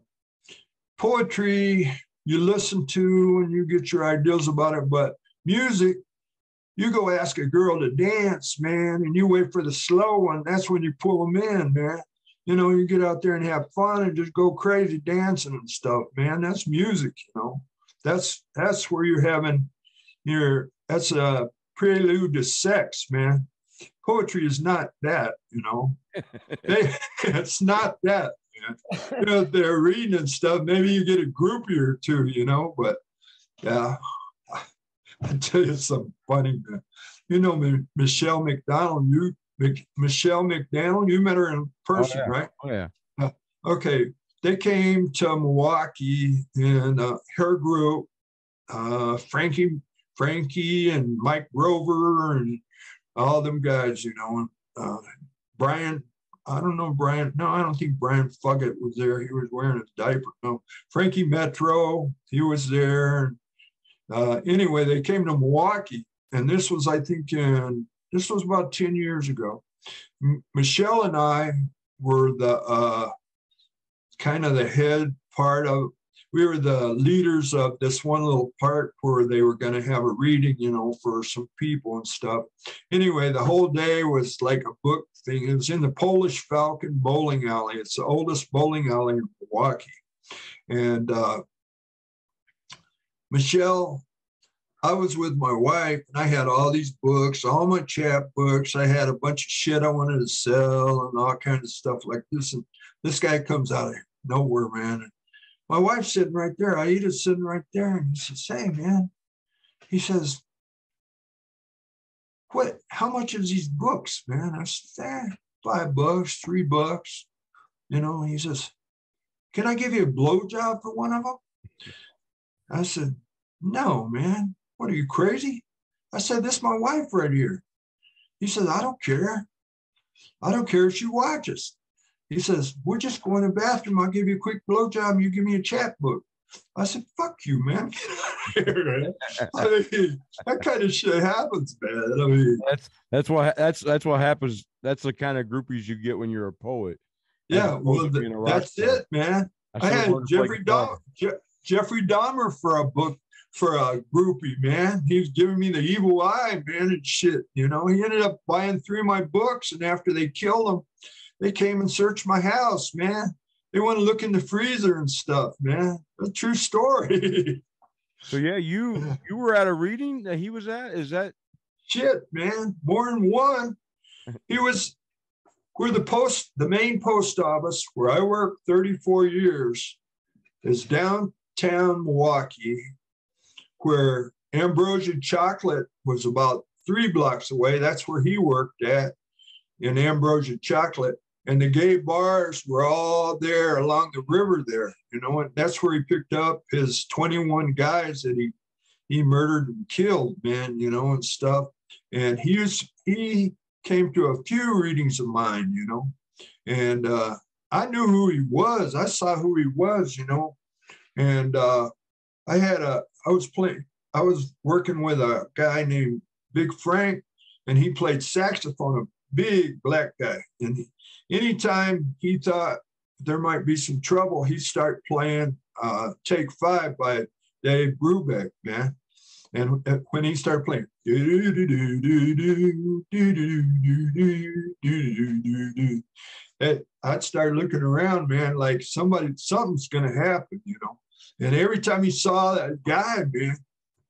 poetry, you listen to and you get your ideas about it. But music, you go ask a girl to dance, man, and you wait for the slow one. That's when you pull them in, man. You know, you get out there and have fun and just go crazy dancing and stuff, man. That's music, you know. That's where you're having that's a prelude to sex, man. Poetry is not that, you know. It's not that, man. You know, they're reading and stuff. Maybe you get a groupie or two, you know, but yeah. I tell you something funny, man. You know, Michelle McDonald, Michelle McDonald, you met her in person, right? Oh, yeah. Okay. They came to Milwaukee in her group, Frankie and Mike Grover and all them guys, you know. Brian, I don't know Brian. No, I don't think Brian Fuggett was there. He was wearing his diaper. No, Frankie Metro, he was there. Anyway, they came to Milwaukee, and this was, I think, this was about 10 years ago. Michelle and I were the kind of the head part of, we were the leaders of this one little part where they were going to have a reading, you know, for some people and stuff. Anyway, the whole day was like a book thing. It was in the Polish Falcon bowling alley. It's the oldest bowling alley in Milwaukee. And Michelle, I was with my wife, and I had all these books, all my chapbooks. I had a bunch of shit I wanted to sell and all kinds of stuff like this. And this guy comes out of nowhere, man. And my wife's sitting right there. Aida's sitting right there. And he says, hey, man. He says, what? How much is these books, man? I said, $5, $3. You know, he says, can I give you a blowjob for one of them? I said, no, man. What, are you crazy? I said, this is my wife right here. He says, I don't care. I don't care if she watches. He says, we're just going to the bathroom. I'll give you a quick blowjob and you give me a chapbook. I said, fuck you, man. Get out of here, man. I mean, that kind of shit happens, man. I mean, that's what happens. That's the kind of groupies you get when you're a poet. Yeah, well, that's it, man. I had Jeffrey Dahmer for a book, for a groupie, man. He was giving me the evil eye, man, and shit. You know, he ended up buying 3 of my books, and after they killed him, they came and searched my house, man. They want to look in the freezer and stuff, man. A true story. So yeah, you were at a reading that he was at? Is that shit, man? More than one. He was where the main post office where I worked 34 years is downtown Milwaukee, where Ambrosia Chocolate was about 3 blocks away. That's where he worked at, in Ambrosia Chocolate. And the gay bars were all there along the river there, you know, and that's where he picked up his 21 guys that he murdered and killed, man, you know, and stuff. And he came to a few readings of mine, you know, and I knew who he was. I saw who he was, you know, and I was working with a guy named Big Frank, and he played saxophone, a big black guy. And anytime he thought there might be some trouble, he'd start playing Take 5 by Dave Brubeck, man. And when he started playing, I'd start looking around, man, like something's going to happen, you know. And every time he saw that guy, man,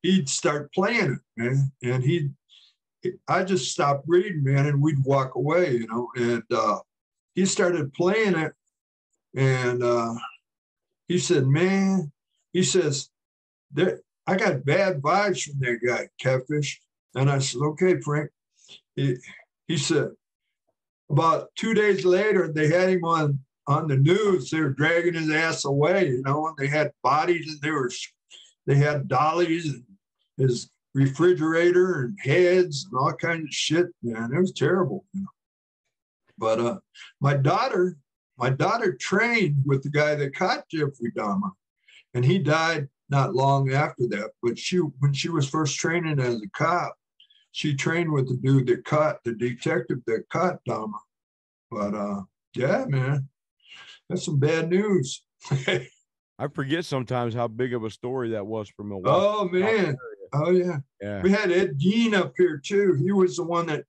he'd start playing it, man. And I just stopped reading, man, and we'd walk away, you know. And he started playing it, and he said, man, he says, I got bad vibes from that guy, Catfish. And I said, okay, Frank. He said, about 2 days later, they had him on the news. They were dragging his ass away, you know, and they had bodies, and they had dollies and his refrigerator and heads and all kinds of shit, man. It was terrible, you know. But my daughter trained with the guy that caught Jeffrey Dahmer, and he died not long after that. But when she was first training as a cop, she trained with the detective that caught Dahmer. But yeah, man, that's some bad news. I forget sometimes how big of a story that was for Milwaukee. Oh man, oh yeah. We had Ed Gein up here too. He was the one that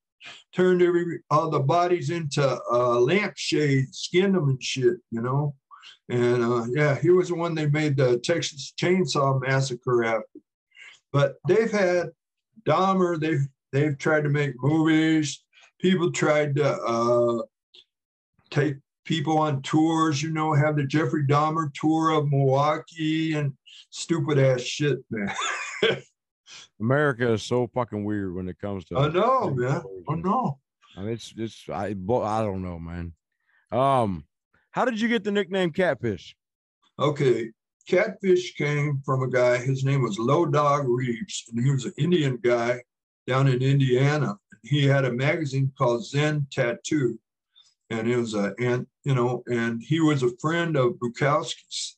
turned all the bodies into lampshades, skinned them and shit, you know. And yeah, he was the one they made the Texas Chainsaw Massacre after. But they've had Dahmer. They've tried to make movies. People tried to take people on tours, you know, have the Jeffrey Dahmer tour of Milwaukee and stupid ass shit, man. America is so fucking weird when it comes to. I know, man. I know. I mean, I don't know, man. How did you get the nickname Catfish? Okay, Catfish came from a guy. His name was Low Dog Reeves, and he was an Indian guy down in Indiana. He had a magazine called Zen Tattoo, and it was and he was a friend of Bukowski's,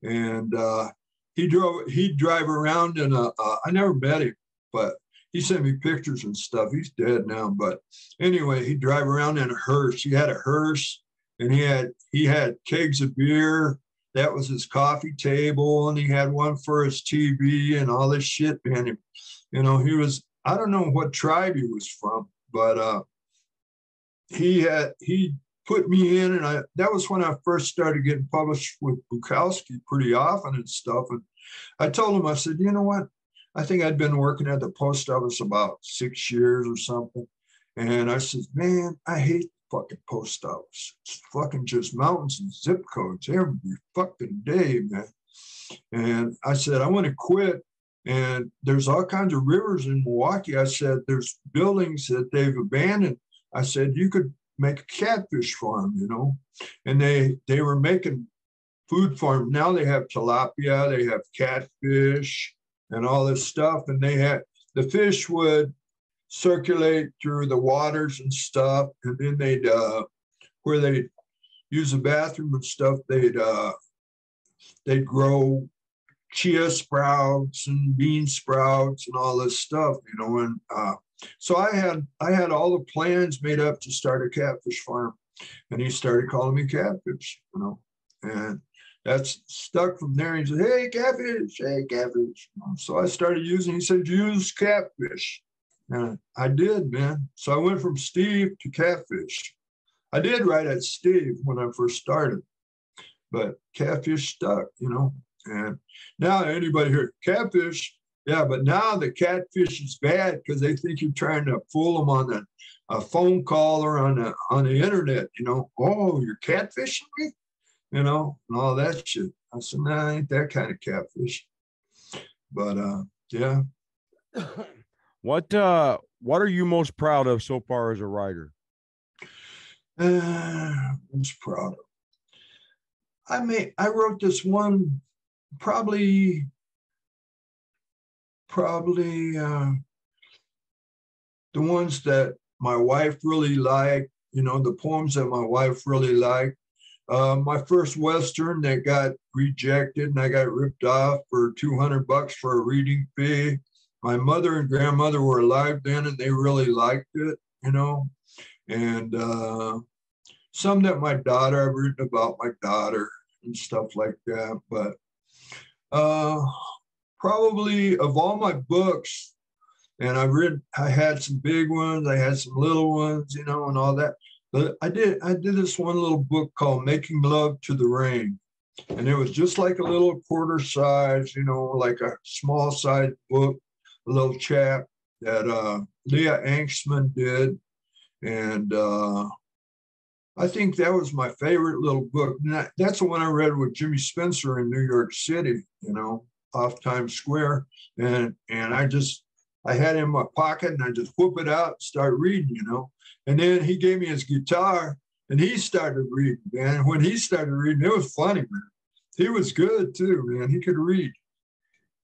and he'd drive around in I never met him, but he sent me pictures and stuff. He's dead now, but anyway, he'd drive around in a hearse. He had a hearse, and he had kegs of beer, that was his coffee table, and he had one for his TV and all this shit, man. You know, he was, I don't know what tribe he was from, but he put me in, and that was when I first started getting published with Bukowski pretty often and stuff. And I told him, I said, you know what? I think I'd been working at the post office about 6 years or something. And I said, man, I hate the fucking post office. It's fucking just mountains and zip codes every fucking day, man. And I said, I want to quit. And there's all kinds of rivers in Milwaukee. I said, there's buildings that they've abandoned. I said, you could make a catfish farm, you know. And they were making food farm. Now they have tilapia, they have catfish and all this stuff. And they had, the fish would circulate through the waters and stuff. And then they'd, where they use the bathroom and stuff, they'd grow chia sprouts and bean sprouts and all this stuff, you know. And so I had all the plans made up to start a catfish farm, and he started calling me Catfish, you know, and that's stuck from there. He said, hey, Catfish, hey, Catfish. So I started using, he said, use Catfish. And I did, man. So I went from Steve to Catfish. I did write at Steve when I first started, but Catfish stuck, you know. And now anybody hear Catfish, yeah, but now the catfish is bad because they think you're trying to fool them on a phone call or on the internet, you know. Oh, you're catfishing me, you know, and all that shit. I said, nah, I ain't that kind of catfish. But yeah. What are you most proud of so far as a writer? Most proud of. I wrote this one probably the ones that my wife really liked, you know, the poems that my wife really liked. My first Western that got rejected and I got ripped off for $200 for a reading fee. My mother and grandmother were alive then and they really liked it, you know. And some that my daughter, I've written about my daughter and stuff like that. But probably of all my books, and I had some big ones, I had some little ones, you know, and all that. But I did this one little book called Making Love to the Rain. And it was just like a little quarter size, you know, like a small size book, a little chap that Leah Angstman did. And I think that was my favorite little book. And that's the one I read with Jimmy Spencer in New York City, you know, off Times Square. And I had it in my pocket and I just whoop it out and start reading, you know. And then he gave me his guitar and he started reading, man. When he started reading, it was funny, man. He was good too, man. He could read.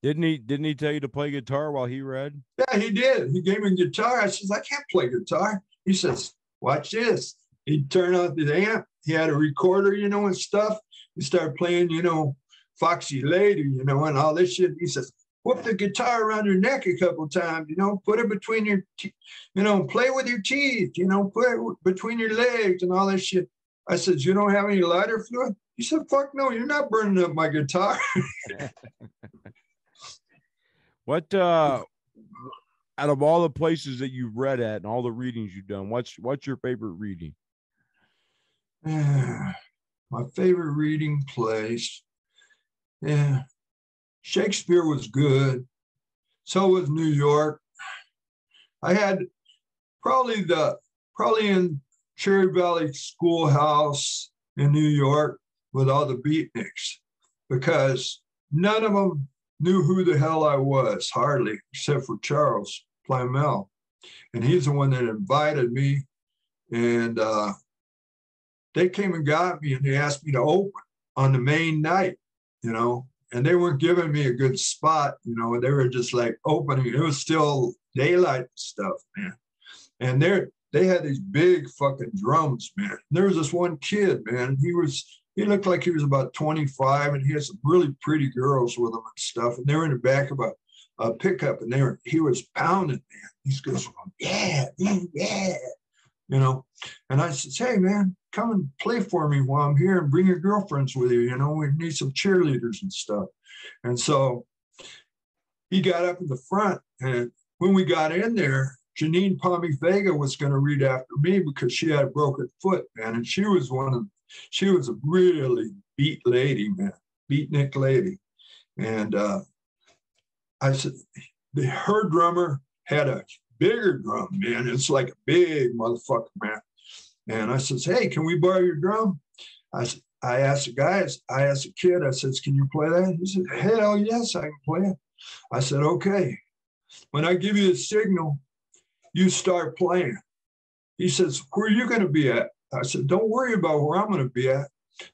Didn't he tell you to play guitar while he read? Yeah, he did. He gave me a guitar. I says, I can't play guitar. He says, watch this. He'd turn out the amp. He had a recorder, you know, and stuff. He started playing, you know, Foxy Lady, you know, and all this shit. He says, whoop the guitar around your neck a couple times, you know, put it between your, you know, play with your teeth, you know, put it between your legs and all that shit. I said, you don't have any lighter fluid? He said, fuck no, you're not burning up my guitar. What, out of all the places that you've read at and all the readings you've done, what's your favorite reading? My favorite reading place. Yeah. Shakespeare was good. So was New York. I had probably in Cherry Valley Schoolhouse in New York with all the beatniks, because none of them knew who the hell I was, hardly, except for Charles Plymell. And he's the one that invited me. And they came and got me and they asked me to open on the main night, you know, and they weren't giving me a good spot, you know, they were just like opening. It was still daylight and stuff, man. And they had these big fucking drums, man. And there was this one kid, man. He looked like he was about 25 and he had some really pretty girls with him and stuff. And they were in the back of a pickup and he was pounding, man. He goes, yeah, man, yeah. you know. And I said, hey, man, come and play for me while I'm here and bring your girlfriends with you. You know, we need some cheerleaders and stuff. And so he got up in the front. And when we got in there, Janine Palmy Vega was going to read after me because she had a broken foot, man. And she was a really beat lady, man, beatnik lady. And I said, her drummer had a bigger drum, man. It's like a big motherfucker, man. And I says, hey, can we borrow your drum? I asked the guys, I asked the kid, I says, can you play that? He said, hell yes, I can play it. I said, okay. When I give you the signal, you start playing. He says, where are you going to be at? I said, don't worry about where I'm going to be at.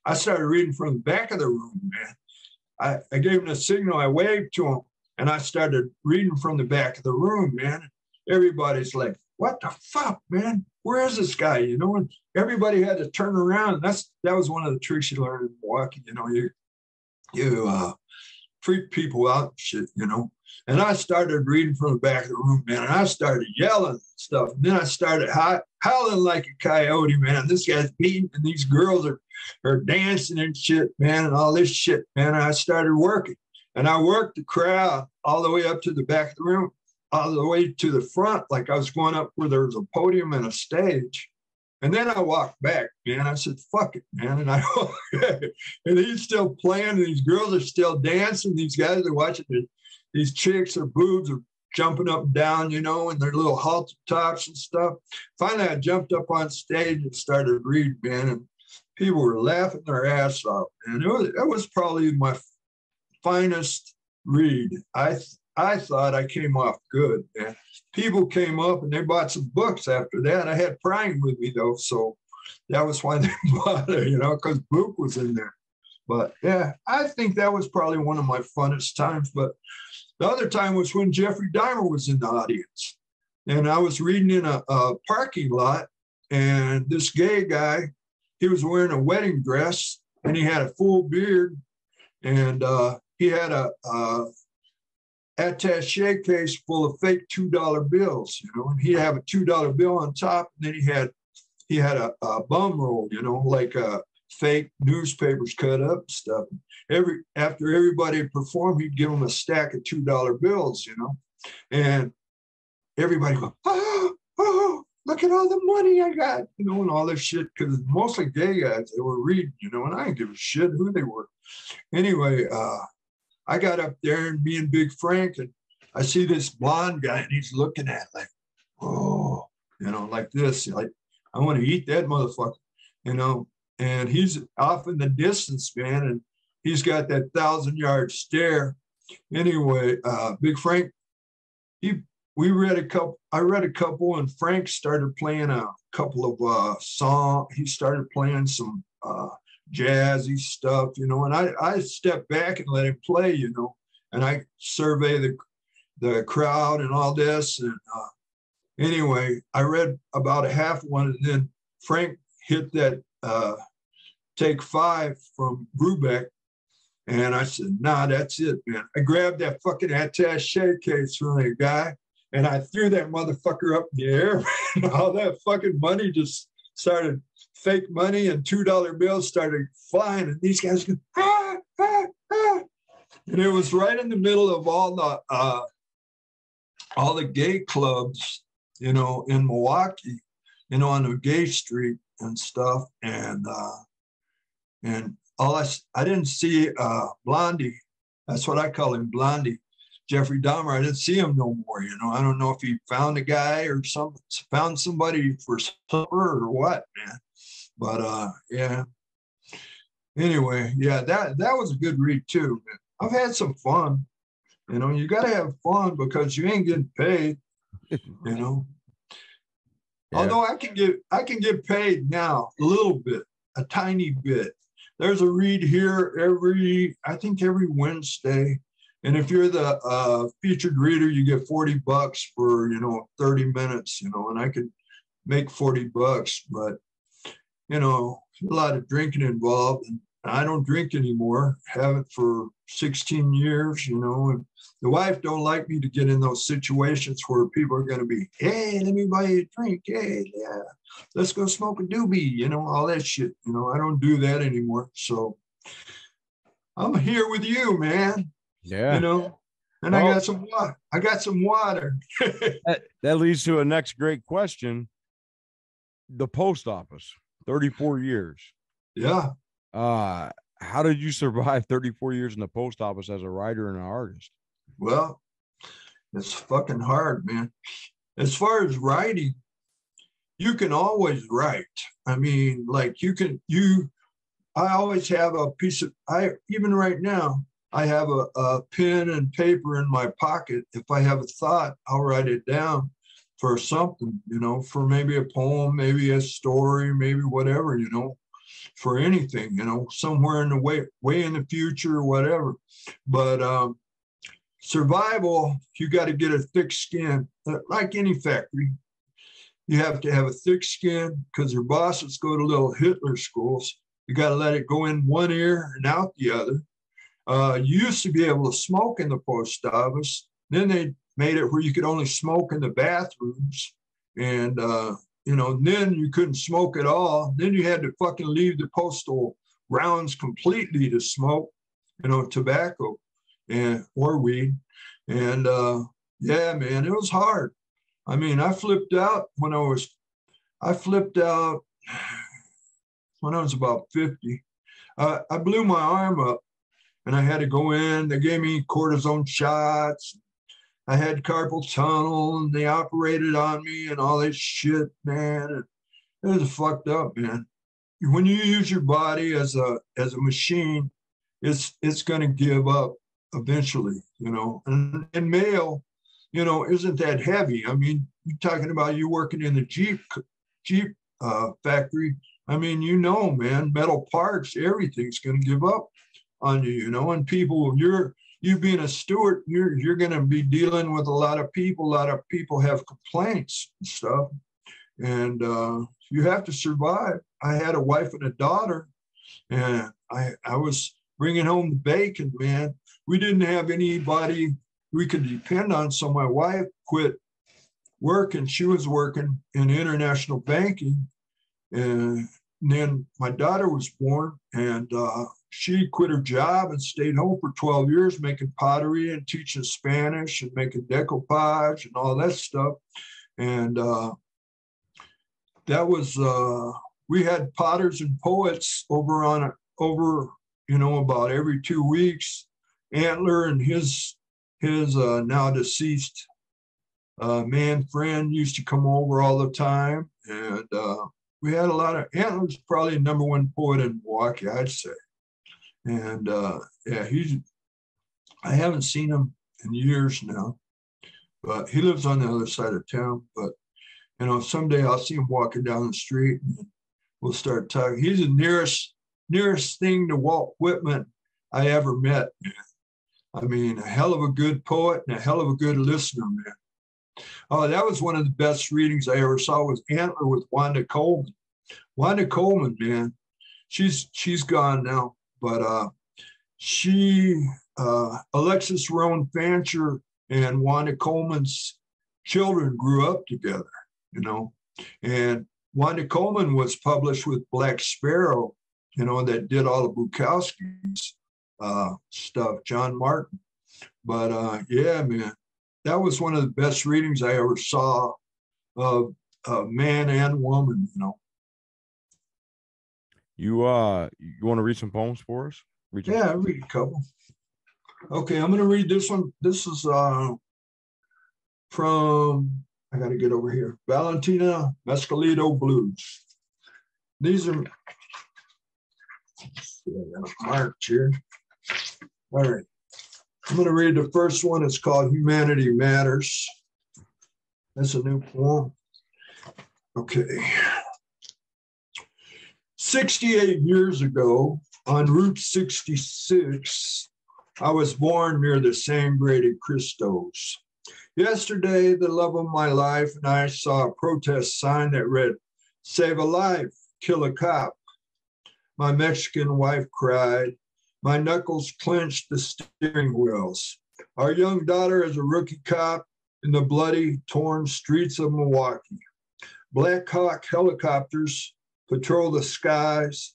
I started reading from the back of the room, man. I gave him the signal, I waved to him, and I started reading from the back of the room, man. Everybody's like, what the fuck, man? Where is this guy? You know, and everybody had to turn around. That was one of the tricks you learn in Milwaukee. You know, you freak people out and shit, you know. And I started reading from the back of the room, man, and I started yelling and stuff. And then I started howling like a coyote, man. This guy's beating, and these girls are dancing and shit, man, and all this shit, man. And I started working. And I worked the crowd all the way up to the back of the room, all the way to the front, like I was going up where there was a podium and a stage. And then I walked back, man. I said, fuck it, man. And and he's still playing, and these girls are still dancing. These guys are watching these chicks, their boobs are jumping up and down, you know, and their little halter tops and stuff. Finally, I jumped up on stage and started reading, man, and people were laughing their ass off. And it was probably my finest read. I thought I came off good, man. People came up and they bought some books after that. I had Prime with me, though, so that was why they bought it, you know, because Book was in there. But, yeah, I think that was probably one of my funnest times. But the other time was when Jeffrey Dahmer was in the audience. And I was reading in a parking lot, and this gay guy, he was wearing a wedding dress, and he had a full beard, and he had a attaché case full of fake $2 bills, you know, and he'd have a $2 bill on top, and then he had a bum roll, you know, like fake newspapers cut up and stuff. After everybody performed, he'd give them a stack of $2 bills, you know, and everybody go, oh, look at all the money I got, you know, and all this shit, because mostly gay guys, they were reading, you know, and I didn't give a shit who they were. Anyway, I got up there, and me and Big Frank, and I see this blonde guy, and he's looking at like, oh, you know, like this, like, I want to eat that motherfucker, you know, and he's off in the distance, man, and he's got that 1,000-yard stare. Anyway, Big Frank, I read a couple, and Frank started playing a couple of songs. He started playing some jazzy stuff, you know, and I stepped back and let him play, you know, and I survey the crowd and all this. And anyway, I read about a half one, and then Frank hit that take 5 from Brubeck. And I said, nah, that's it, man. I grabbed that fucking attaché case from the guy, and I threw that motherfucker up in the air. And all that fucking money just started, fake money and $2 bills started flying. And these guys go, ah, ah, ah. And it was right in the middle of all the gay clubs, you know, in Milwaukee, you know, on the gay street and stuff. And I didn't see Blondie. That's what I call him, Blondie. Jeffrey Dahmer, I didn't see him no more. You know, I don't know if he found a guy or found somebody for supper or what, man. But yeah. Anyway, yeah, that was a good read too, man. I've had some fun. You know, you got to have fun because you ain't getting paid. You know. Yeah. Although I can get paid now a little bit, a tiny bit. There's a read here every Wednesday. And if you're the featured reader, you get $40 for, you know, 30 minutes, you know, and I could make $40, but, you know, a lot of drinking involved. And I don't drink anymore. Haven't for 16 years, you know. And the wife don't like me to get in those situations where people are going to be, hey, let me buy you a drink. Hey, yeah, let's go smoke a doobie, you know, all that shit. You know, I don't do that anymore. So I'm here with you, man. Yeah. You know, and well, I got some water. that leads to a next great question. The post office, 34 years. Yeah. How did you survive 34 years in the post office as a writer and an artist? Well, it's fucking hard, man. As far as writing, you can always write. I mean, like I always have a piece of, even right now, I have a pen and paper in my pocket. If I have a thought, I'll write it down for something, you know, for maybe a poem, maybe a story, maybe whatever, you know, for anything, you know, somewhere in the way in the future or whatever. But survival, you got to get a thick skin, like any factory. You have to have a thick skin because your bosses go to little Hitler schools. You got to let it go in one ear and out the other. You used to be able to smoke in the post office. Then they made it where you could only smoke in the bathrooms. And, you know, then you couldn't smoke at all. Then you had to fucking leave the postal rounds completely to smoke, you know, tobacco or weed. And, yeah, man, it was hard. I mean, I flipped out when I was about 50. I blew my arm up and I had to go in. They gave me cortisone shots. I had carpal tunnel and they operated on me and all that shit, man. It was fucked up, man. When you use your body as a machine, it's going to give up eventually, you know. And mail, you know, isn't that heavy. I mean, you're talking about you working in the Jeep factory. I mean, you know, man, metal parts, everything's going to give up on you, you know. And people, you being a steward, you're going to be dealing with a lot of people. A lot of people have complaints and stuff, and you have to survive. I had a wife and a daughter, and I was bringing home the bacon, man. We didn't have anybody we could depend on, so my wife quit working. She was working in international banking, and then my daughter was born, and she quit her job and stayed home for 12 years making pottery and teaching Spanish and making decoupage and all that stuff. And that was, we had potters and poets over, you know, about every 2 weeks. Antler and his now deceased man friend used to come over all the time. And we had a lot of, Antler's probably the #1 poet in Milwaukee, I'd say. And yeah, I haven't seen him in years now, but he lives on the other side of town. But, you know, someday I'll see him walking down the street and we'll start talking. He's the nearest thing to Walt Whitman I ever met, man. I mean, a hell of a good poet and a hell of a good listener, man. Oh, that was one of the best readings I ever saw was Antler with Wanda Coleman. Wanda Coleman, man, she's gone now, but Alexis Roan Fancher and Wanda Coleman's children grew up together, you know, and Wanda Coleman was published with Black Sparrow, you know, that did all the Bukowski's stuff, John Martin. But yeah, man, that was one of the best readings I ever saw of man and woman, you know. You want to read some poems for us? Yeah, I'll read a couple. Okay, I'm going to read this one. This is from, I got to get over here, Valentina Mescalito Blues. These are, marked here. All right. I'm going to read the first one. It's called Humanity Matters. That's a new poem. Okay. 68 years ago, on Route 66, I was born near the Sangre de Cristos. Yesterday, the love of my life and I saw a protest sign that read, "Save a life, kill a cop." my Mexican wife cried. My knuckles clenched the steering wheels. Our young daughter is a rookie cop in the bloody, torn streets of Milwaukee. Black Hawk helicopters patrol the skies.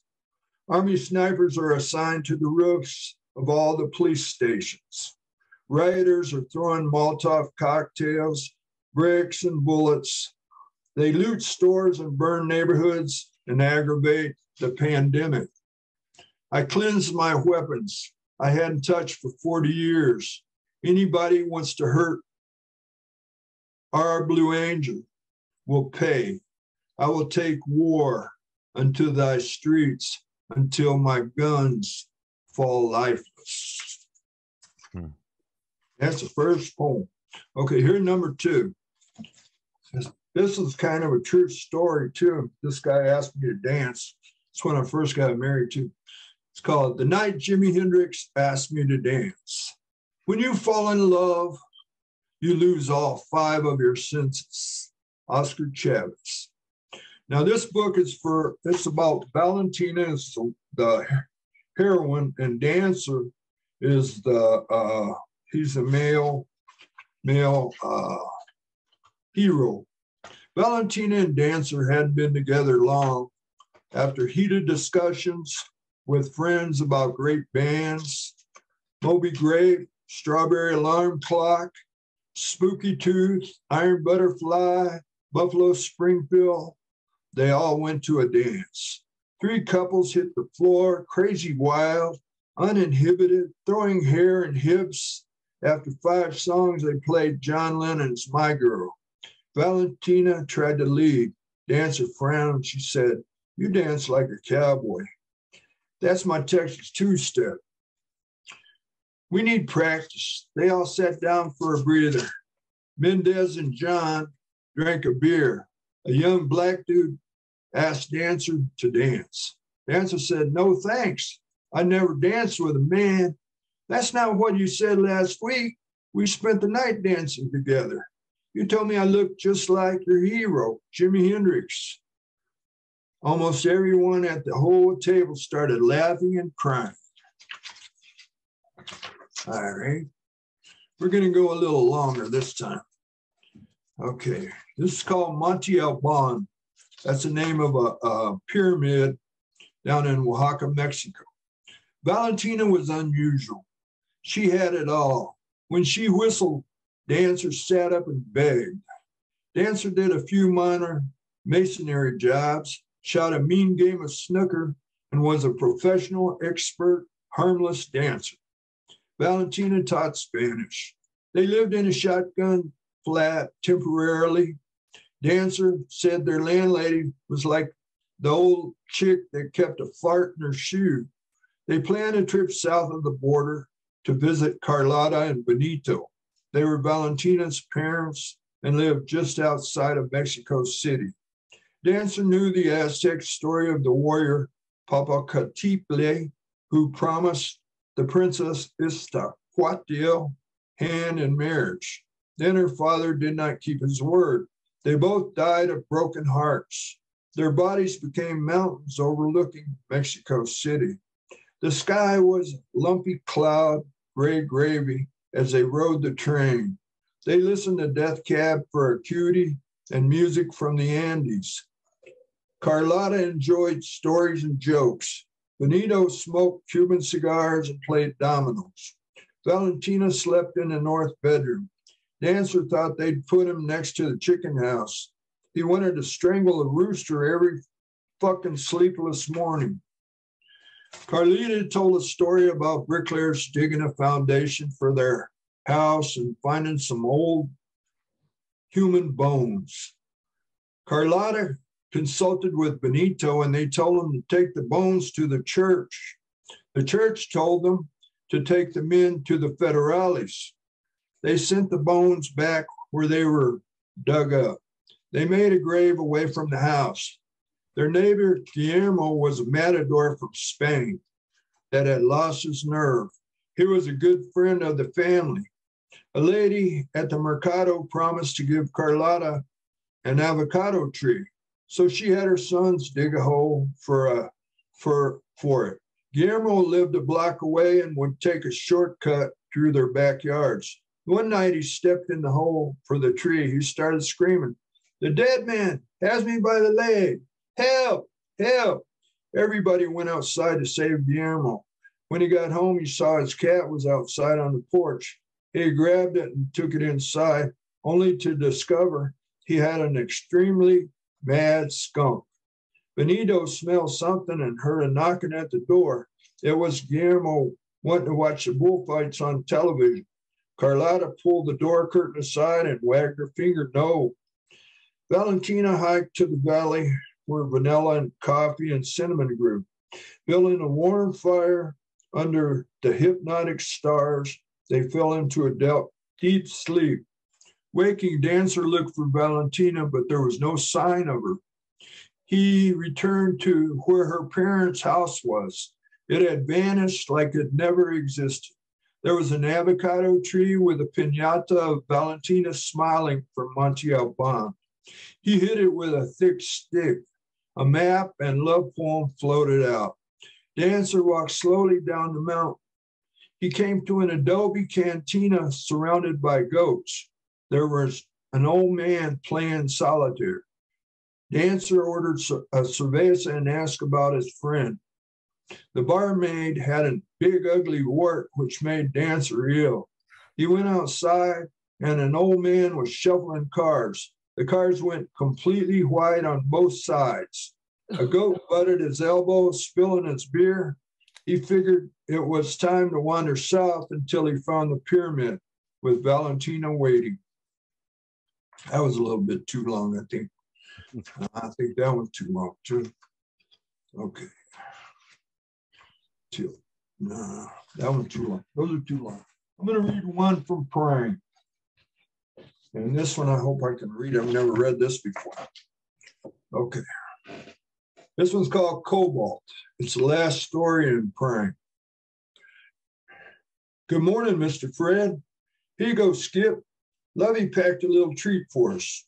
Army snipers are assigned to the roofs of all the police stations. Rioters are throwing Molotov cocktails, bricks, and bullets. They loot stores and burn neighborhoods and aggravate the pandemic. I cleansed my weapons I hadn't touched for 40 years. Anybody wants to hurt our Blue Angel will pay. I will take war unto thy streets until my guns fall lifeless. That's the first poem. Okay, here's number 2. This is kind of a true story, too. This guy asked me to dance. It's when I first got married, too. It's called The Night Jimi Hendrix Asked Me to Dance. When you fall in love, you lose all 5 of your senses. Oscar Chavez. Now, this book is it's about Valentina, is the heroine, and Dancer is he's a male hero. Valentina and Dancer hadn't been together long. After heated discussions with friends about great bands, Moby Grape, Strawberry Alarm Clock, Spooky Tooth, Iron Butterfly, Buffalo Springfield, they all went to a dance. 3 couples hit the floor, crazy wild, uninhibited, throwing hair and hips. After 5 songs, they played John Lennon's My Girl. Valentina tried to lead. Dancer frowned. She said, "You dance like a cowboy." That's my Texas two-step. We need practice. They all sat down for a breather. Mendez and John drank a beer. A young black dude asked Dancer to dance. Dancer said, "No, thanks. I never danced with a man." "That's not what you said last week. We spent the night dancing together. You told me I looked just like your hero, Jimi Hendrix." Almost everyone at the whole table started laughing and crying. All right. We're going to go a little longer this time. Okay. This is called Monte Alban. That's the name of a pyramid down in Oaxaca, Mexico. Valentina was unusual. She had it all. When she whistled, Dancer sat up and begged. Dancer did a few minor masonry jobs, shot a mean game of snooker, and was a professional, expert, harmless dancer. Valentina taught Spanish. They lived in a shotgun flat temporarily. Dancer said their landlady was like the old chick that kept a fart in her shoe. They planned a trip south of the border to visit Carlotta and Benito. They were Valentina's parents and lived just outside of Mexico City. Dancer knew the Aztec story of the warrior Popocatépetl, who promised the princess Iztaccíhuatl hand in marriage. Then her father did not keep his word. They both died of broken hearts. Their bodies became mountains overlooking Mexico City. The sky was a lumpy cloud, gray gravy, as they rode the train. They listened to Death Cab for a Cutie and music from the Andes. Carlotta enjoyed stories and jokes. Benito smoked Cuban cigars and played dominoes. Valentina slept in the north bedroom. Dancer thought they'd put him next to the chicken house. He wanted to strangle a rooster every fucking sleepless morning. Carlita told a story about bricklayers digging a foundation for their house and finding some old human bones. Carlotta consulted with Benito and they told him to take the bones to the church. The church told them to take the men to the federales. They sent the bones back where they were dug up. They made a grave away from the house. Their neighbor, Guillermo, was a matador from Spain that had lost his nerve. He was a good friend of the family. A lady at the mercado promised to give Carlotta an avocado tree. So she had her sons dig a hole for for it. Guillermo lived a block away and would take a shortcut through their backyards. One night he stepped in the hole for the tree. He started screaming, "The dead man has me by the leg. Help, help." Everybody went outside to save Guillermo. When he got home, he saw his cat was outside on the porch. He grabbed it and took it inside, only to discover he had an extremely mad skunk. Benito smelled something and heard a knocking at the door. It was Guillermo wanting to watch the bullfights on television. Carlotta pulled the door curtain aside and wagged her finger no. Valentina hiked to the valley where vanilla and coffee and cinnamon grew. Building a warm fire under the hypnotic stars, they fell into a deep sleep. Waking, Dancer looked for Valentina, but there was no sign of her. He returned to where her parents' house was. It had vanished like it never existed. There was an avocado tree with a piñata of Valentina smiling from Monte Alban. He hit it with a thick stick. A map and love poem floated out. Dancer walked slowly down the mountain. He came to an adobe cantina surrounded by goats. There was an old man playing solitaire. Dancer ordered a cerveza and asked about his friend. The barmaid had a big, ugly wart, which made Dancer ill. He went outside, and an old man was shuffling cars. The cars went completely white on both sides. A goat butted his elbow, spilling his beer. He figured it was time to wander south until he found the pyramid with Valentina waiting. That was a little bit too long, I think. I think that was too long, too. Okay. No, that one's too long. Those are too long. I'm going to read one from Prime. And this one, I hope I can read. I've never read this before. Okay. This one's called Cobalt. It's the last story in Prime. Good morning, Mr. Fred. Here you go, Skip. Lovey packed a little treat for us.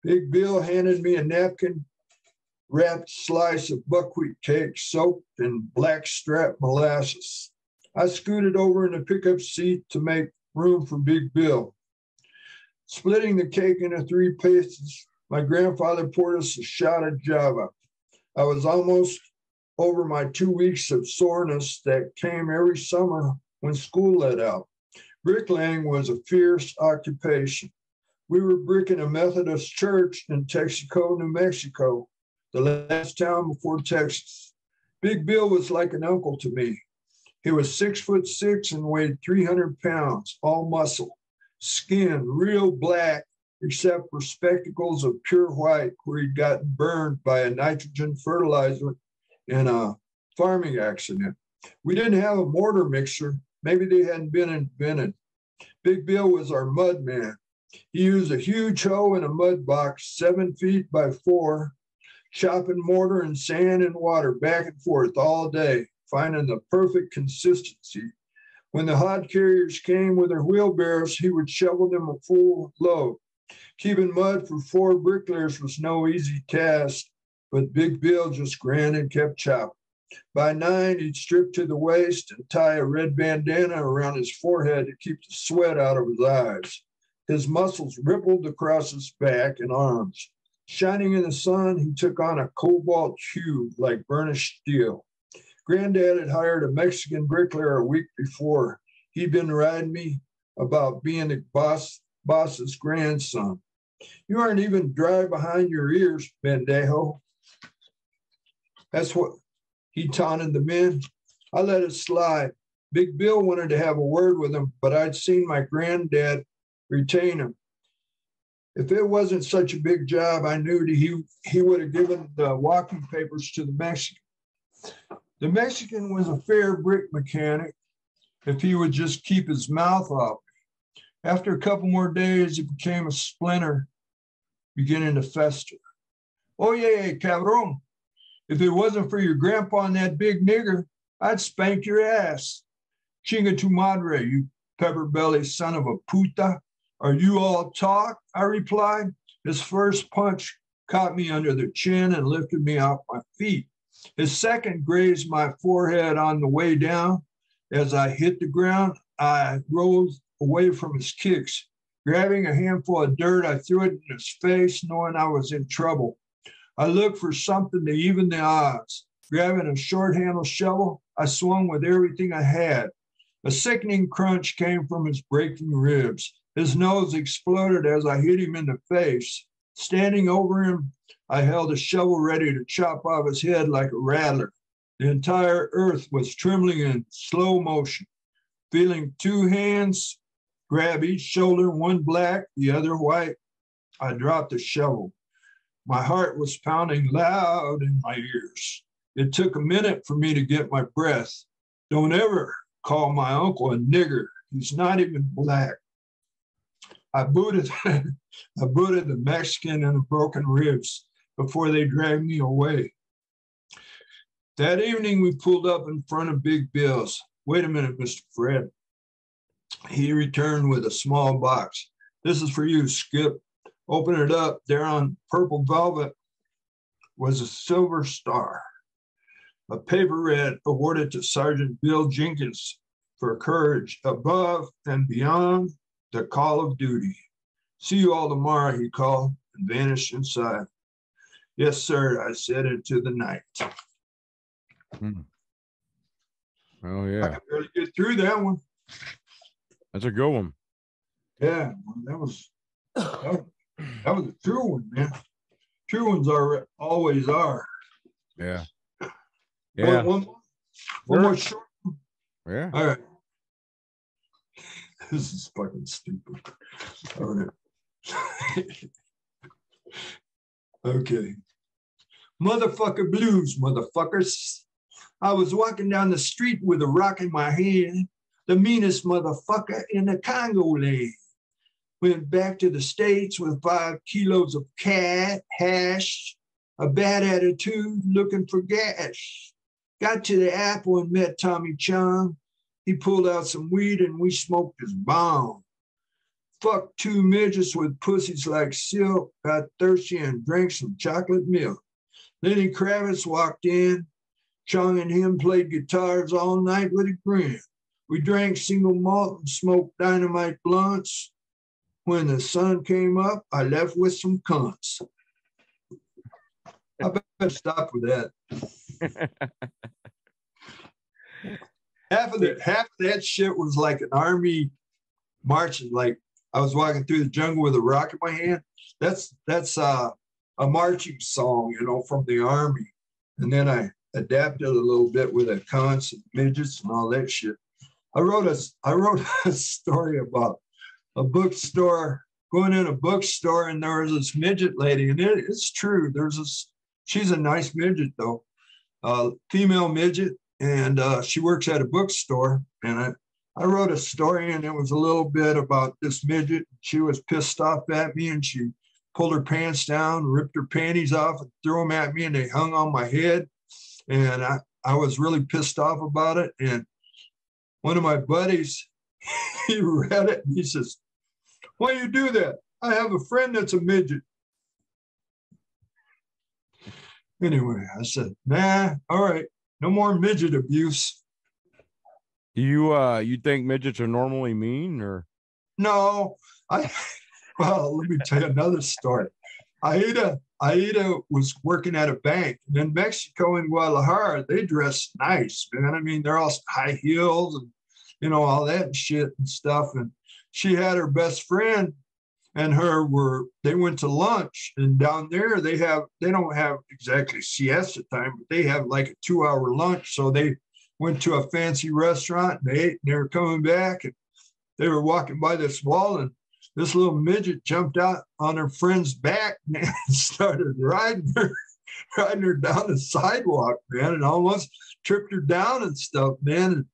Big Bill handed me a napkin wrapped slice of buckwheat cake soaked in blackstrap molasses. I scooted over in the pickup seat to make room for Big Bill. Splitting the cake into 3 pieces, my grandfather poured us a shot of Java. I was almost over my 2 weeks of soreness that came every summer when school let out. Bricklaying was a fierce occupation. We were bricking a Methodist church in Texaco, New Mexico, the last town before Texas. Big Bill was like an uncle to me. He was 6'6" and weighed 300 pounds, all muscle, skin real black, except for spectacles of pure white where he'd gotten burned by a nitrogen fertilizer in a farming accident. We didn't have a mortar mixer. Maybe they hadn't been invented. Big Bill was our mud man. He used a huge hoe in a mud box, 7 feet by 4, chopping mortar and sand and water back and forth all day, finding the perfect consistency. When the hod carriers came with their wheelbarrows, he would shovel them a full load. Keeping mud for 4 bricklayers was no easy task, but Big Bill just grinned and kept chopping. By 9, he'd strip to the waist and tie a red bandana around his forehead to keep the sweat out of his eyes. His muscles rippled across his back and arms. Shining in the sun, he took on a cobalt hue like burnished steel. Granddad had hired a Mexican bricklayer a week before. He'd been riding me about being the boss's grandson. You aren't even dry behind your ears, Bendejo. That's what he taunted the men. I let it slide. Big Bill wanted to have a word with him, but I'd seen my granddad retain him. If it wasn't such a big job, I knew that he would have given the walking papers to the Mexican. The Mexican was a fair brick mechanic if he would just keep his mouth off. After a couple more days, it became a splinter beginning to fester. Oye, cabrón, if it wasn't for your grandpa and that big nigger, I'd spank your ass. Chinga tu madre, you pepper-belly son of a puta. Are you all talk? I replied. His first punch caught me under the chin and lifted me off my feet. His second grazed my forehead on the way down. As I hit the ground, I rose away from his kicks. Grabbing a handful of dirt, I threw it in his face, knowing I was in trouble. I looked for something to even the odds. Grabbing a short-handled shovel, I swung with everything I had. A sickening crunch came from his breaking ribs. His nose exploded as I hit him in the face. Standing over him, I held a shovel ready to chop off his head like a rattler. The entire earth was trembling in slow motion. Feeling two hands grab each shoulder, one black, the other white, I dropped the shovel. My heart was pounding loud in my ears. It took a minute for me to get my breath. Don't ever call my uncle a nigger. He's not even black. I booted the Mexican in the broken ribs before they dragged me away. That evening, we pulled up in front of Big Bill's. Wait a minute, Mr. Fred. He returned with a small box. This is for you, Skip. Open it up. There on purple velvet was a silver star. A paper read, awarded to Sergeant Bill Jenkins for courage above and beyond the call of duty. See you all tomorrow, he called, and vanished inside. Yes, sir, I said into the night. Oh, yeah. I could barely get through that one. That's a good one. Yeah, that was a true one, man. True ones always are. Yeah. Yeah. One more short. Yeah. All right. This is fucking stupid. All right. Okay. Motherfucker blues, motherfuckers. I was walking down the street with a rock in my hand, the meanest motherfucker in the Congo land. Went back to the States with 5 kilos of hash, a bad attitude, looking for gas. Got to the Apple and met Tommy Chung. He pulled out some weed and we smoked his bomb. Fucked 2 midgets with pussies like silk, got thirsty and drank some chocolate milk. Lenny Kravitz walked in. Chung and him played guitars all night with a grin. We drank single malt and smoked dynamite blunts. When the sun came up, I left with some cunts. I better stop with that. half of that shit was like an army marching. Like I was walking through the jungle with a rock in my hand. That's a marching song, from the army. And then I adapted a little bit with the cunts and midgets and all that shit. I wrote a story about a bookstore, going in a bookstore, and there was this midget lady, and it's true. She's a nice midget though, female midget, and she works at a bookstore. And I wrote a story, and it was a little bit about this midget. She was pissed off at me, and she pulled her pants down, ripped her panties off, and threw them at me, and they hung on my head. And I was really pissed off about it. And one of my buddies, he read it, and he says, "Why you do that? I have a friend that's a midget." Anyway, I said, nah, all right, no more midget abuse. Do you think midgets are normally mean, or? No, well, let me tell you another story. Aida was working at a bank, and in Mexico, in Guadalajara, they dress nice, man. I mean, they're all high heels and all that shit and stuff. And she had her best friend and they went to lunch, and down there they don't have exactly siesta time, but they have like a 2-hour lunch. So they went to a fancy restaurant and they ate, and they were coming back, and they were walking by this wall, and this little midget jumped out on her friend's back, man, and started riding her down the sidewalk, man, and almost tripped her down and stuff, man. And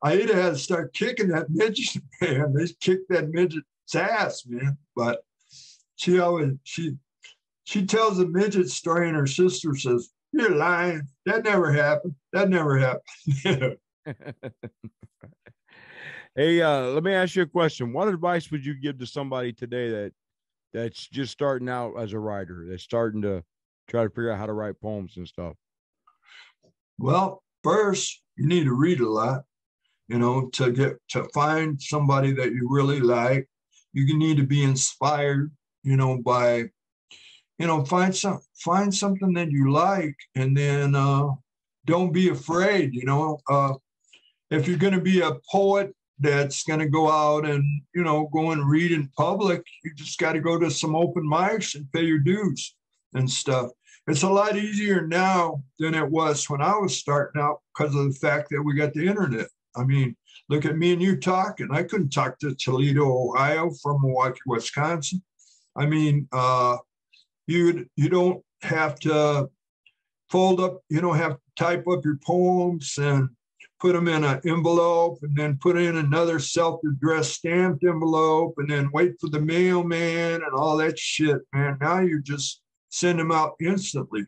Aida had to start kicking that midget, man. They kicked that midget's ass, man. But she tells the midget story, and her sister says, "You're lying. That never happened. That never happened." Hey, let me ask you a question. What advice would you give to somebody today that's just starting out as a writer, that's starting to try to figure out how to write poems and stuff? Well, first, you need to read a lot, to find somebody that you really like. You need to be inspired, by, find something that you like, and then don't be afraid, if you're going to be a poet that's going to go out and, go and read in public, you just got to go to some open mics and pay your dues and stuff. It's a lot easier now than it was when I was starting out because of the fact that we got the internet. I mean, look at me and you talking. I couldn't talk to Toledo, Ohio from Milwaukee, Wisconsin. I mean, you don't have to fold up, you don't have to type up your poems and put them in an envelope and then put in another self-addressed stamped envelope and then wait for the mailman and all that shit, man. Now you just send them out instantly.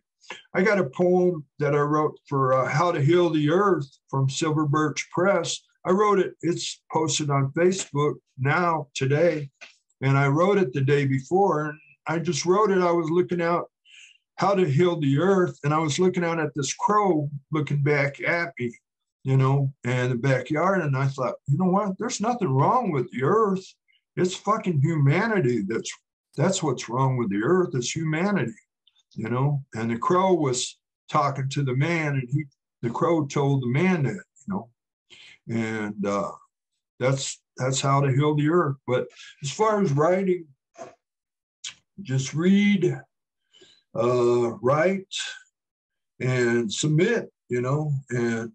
I got a poem that I wrote for How to Heal the Earth from Silver Birch Press. I wrote it. It's posted on Facebook now, today. And I wrote it the day before. And I just wrote it. I was looking out How to Heal the Earth. And I was looking out at this crow looking back at me, in the backyard. And I thought, you know what? There's nothing wrong with the earth. It's fucking humanity. That's what's wrong with the earth. It's humanity, And the crow was talking to the man, and the crow told the man that, and that's how to heal the earth. But as far as writing, just read, write, and submit, and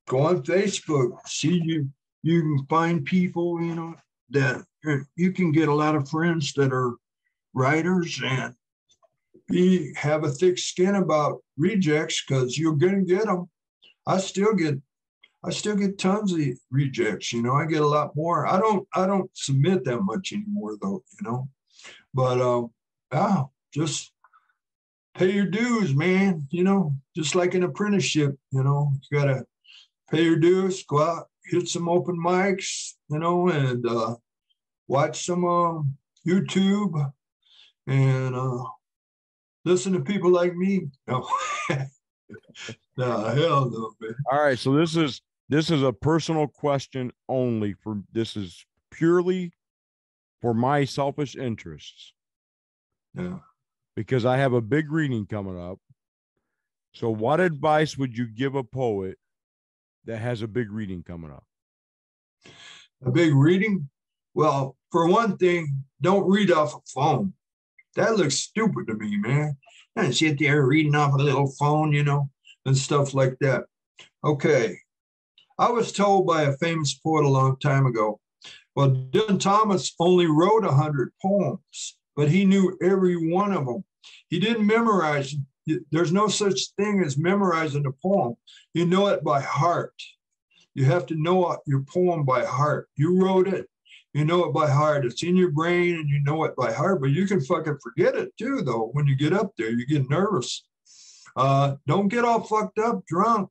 go on Facebook. See, you can find people, that you can get a lot of friends that are writers, and have a thick skin about rejects, because you're going to get them. I still get tons of rejects. I get a lot more. I don't submit that much anymore though, but just pay your dues, man. Just like an apprenticeship, you gotta pay your dues, go out, hit some open mics, and watch some YouTube and listen to people like me. No, no, hell no, man. All right, so this is a personal question only. This is purely for my selfish interests. Yeah. Because I have a big reading coming up. So what advice would you give a poet that has a big reading coming up? A big reading? Well, for one thing, don't read off a phone. That looks stupid to me, man. And sit there reading off a little phone, and stuff like that. Okay. I was told by a famous poet a long time ago, well, Dylan Thomas only wrote 100 poems, but he knew every one of them. He didn't memorize. There's no such thing as memorizing a poem. You know it by heart. You have to know your poem by heart. You wrote it. You know it by heart. It's in your brain and you know it by heart, but you can fucking forget it too, though. When you get up there, you get nervous. Don't get all fucked up drunk.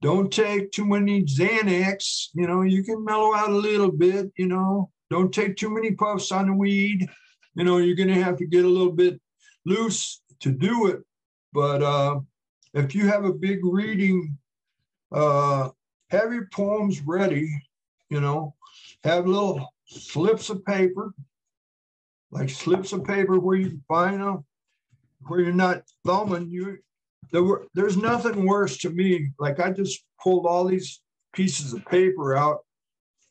Don't take too many Xanax. You can mellow out a little bit, Don't take too many puffs on the weed. You're going to have to get a little bit loose to do it. But if you have a big reading, have your poems ready, have little slips of paper, like slips of paper where you can find them, where you're not thumbing. There's nothing worse to me. Like, I just pulled all these pieces of paper out.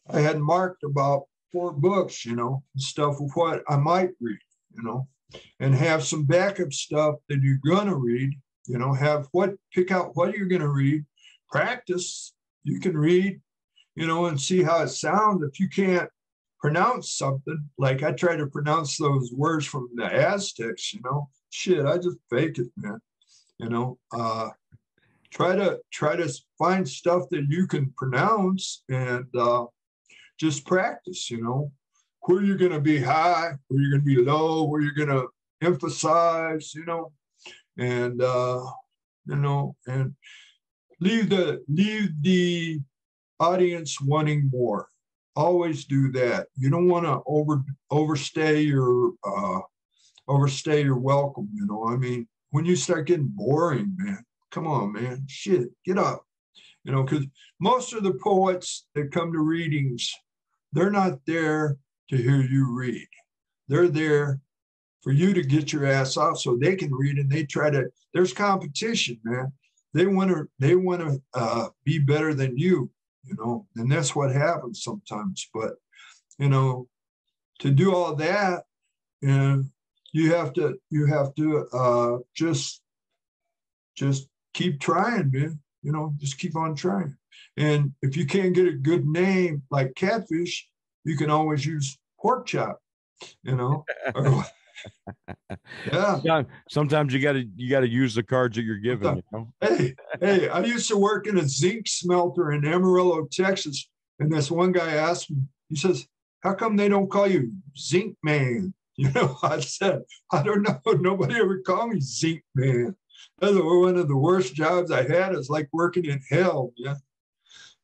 I had marked about 4 books, stuff of what I might read, and have some backup stuff that you're gonna read, pick out what you're gonna read, practice. You can read, and see how it sounds. If you can't pronounce something, like I try to pronounce those words from the Aztecs, shit, I just fake it, man. Try to find stuff that you can pronounce and just practice, where you're going to be high, where you're going to be low, where you're going to emphasize, and and leave the audience wanting more. Always do that. You don't want to overstay your welcome. I mean, when you start getting boring, man, Come on, man. Shit, get up. You know, because most of the poets that come to readings, they're not there to hear you read. They're there for you to get your ass off so they can read, and they try to, there's competition, man. They want to be better than you, you know, and that's what happens sometimes. But, you know, to do all that, and you have to just keep trying, man. You know, just keep on trying. And if you can't get a good name like Catfish, you can always use pork chop, you know. Yeah. Sometimes you gotta use the cards that you're given. You know? Hey, I used to work in a zinc smelter in Amarillo, Texas, and this one guy asked me, he says, "How come they don't call you Zinc Man?" You know, I said, "I don't know. Nobody ever called me Zinc Man." That's one of the worst jobs I had. It's like working in hell, yeah.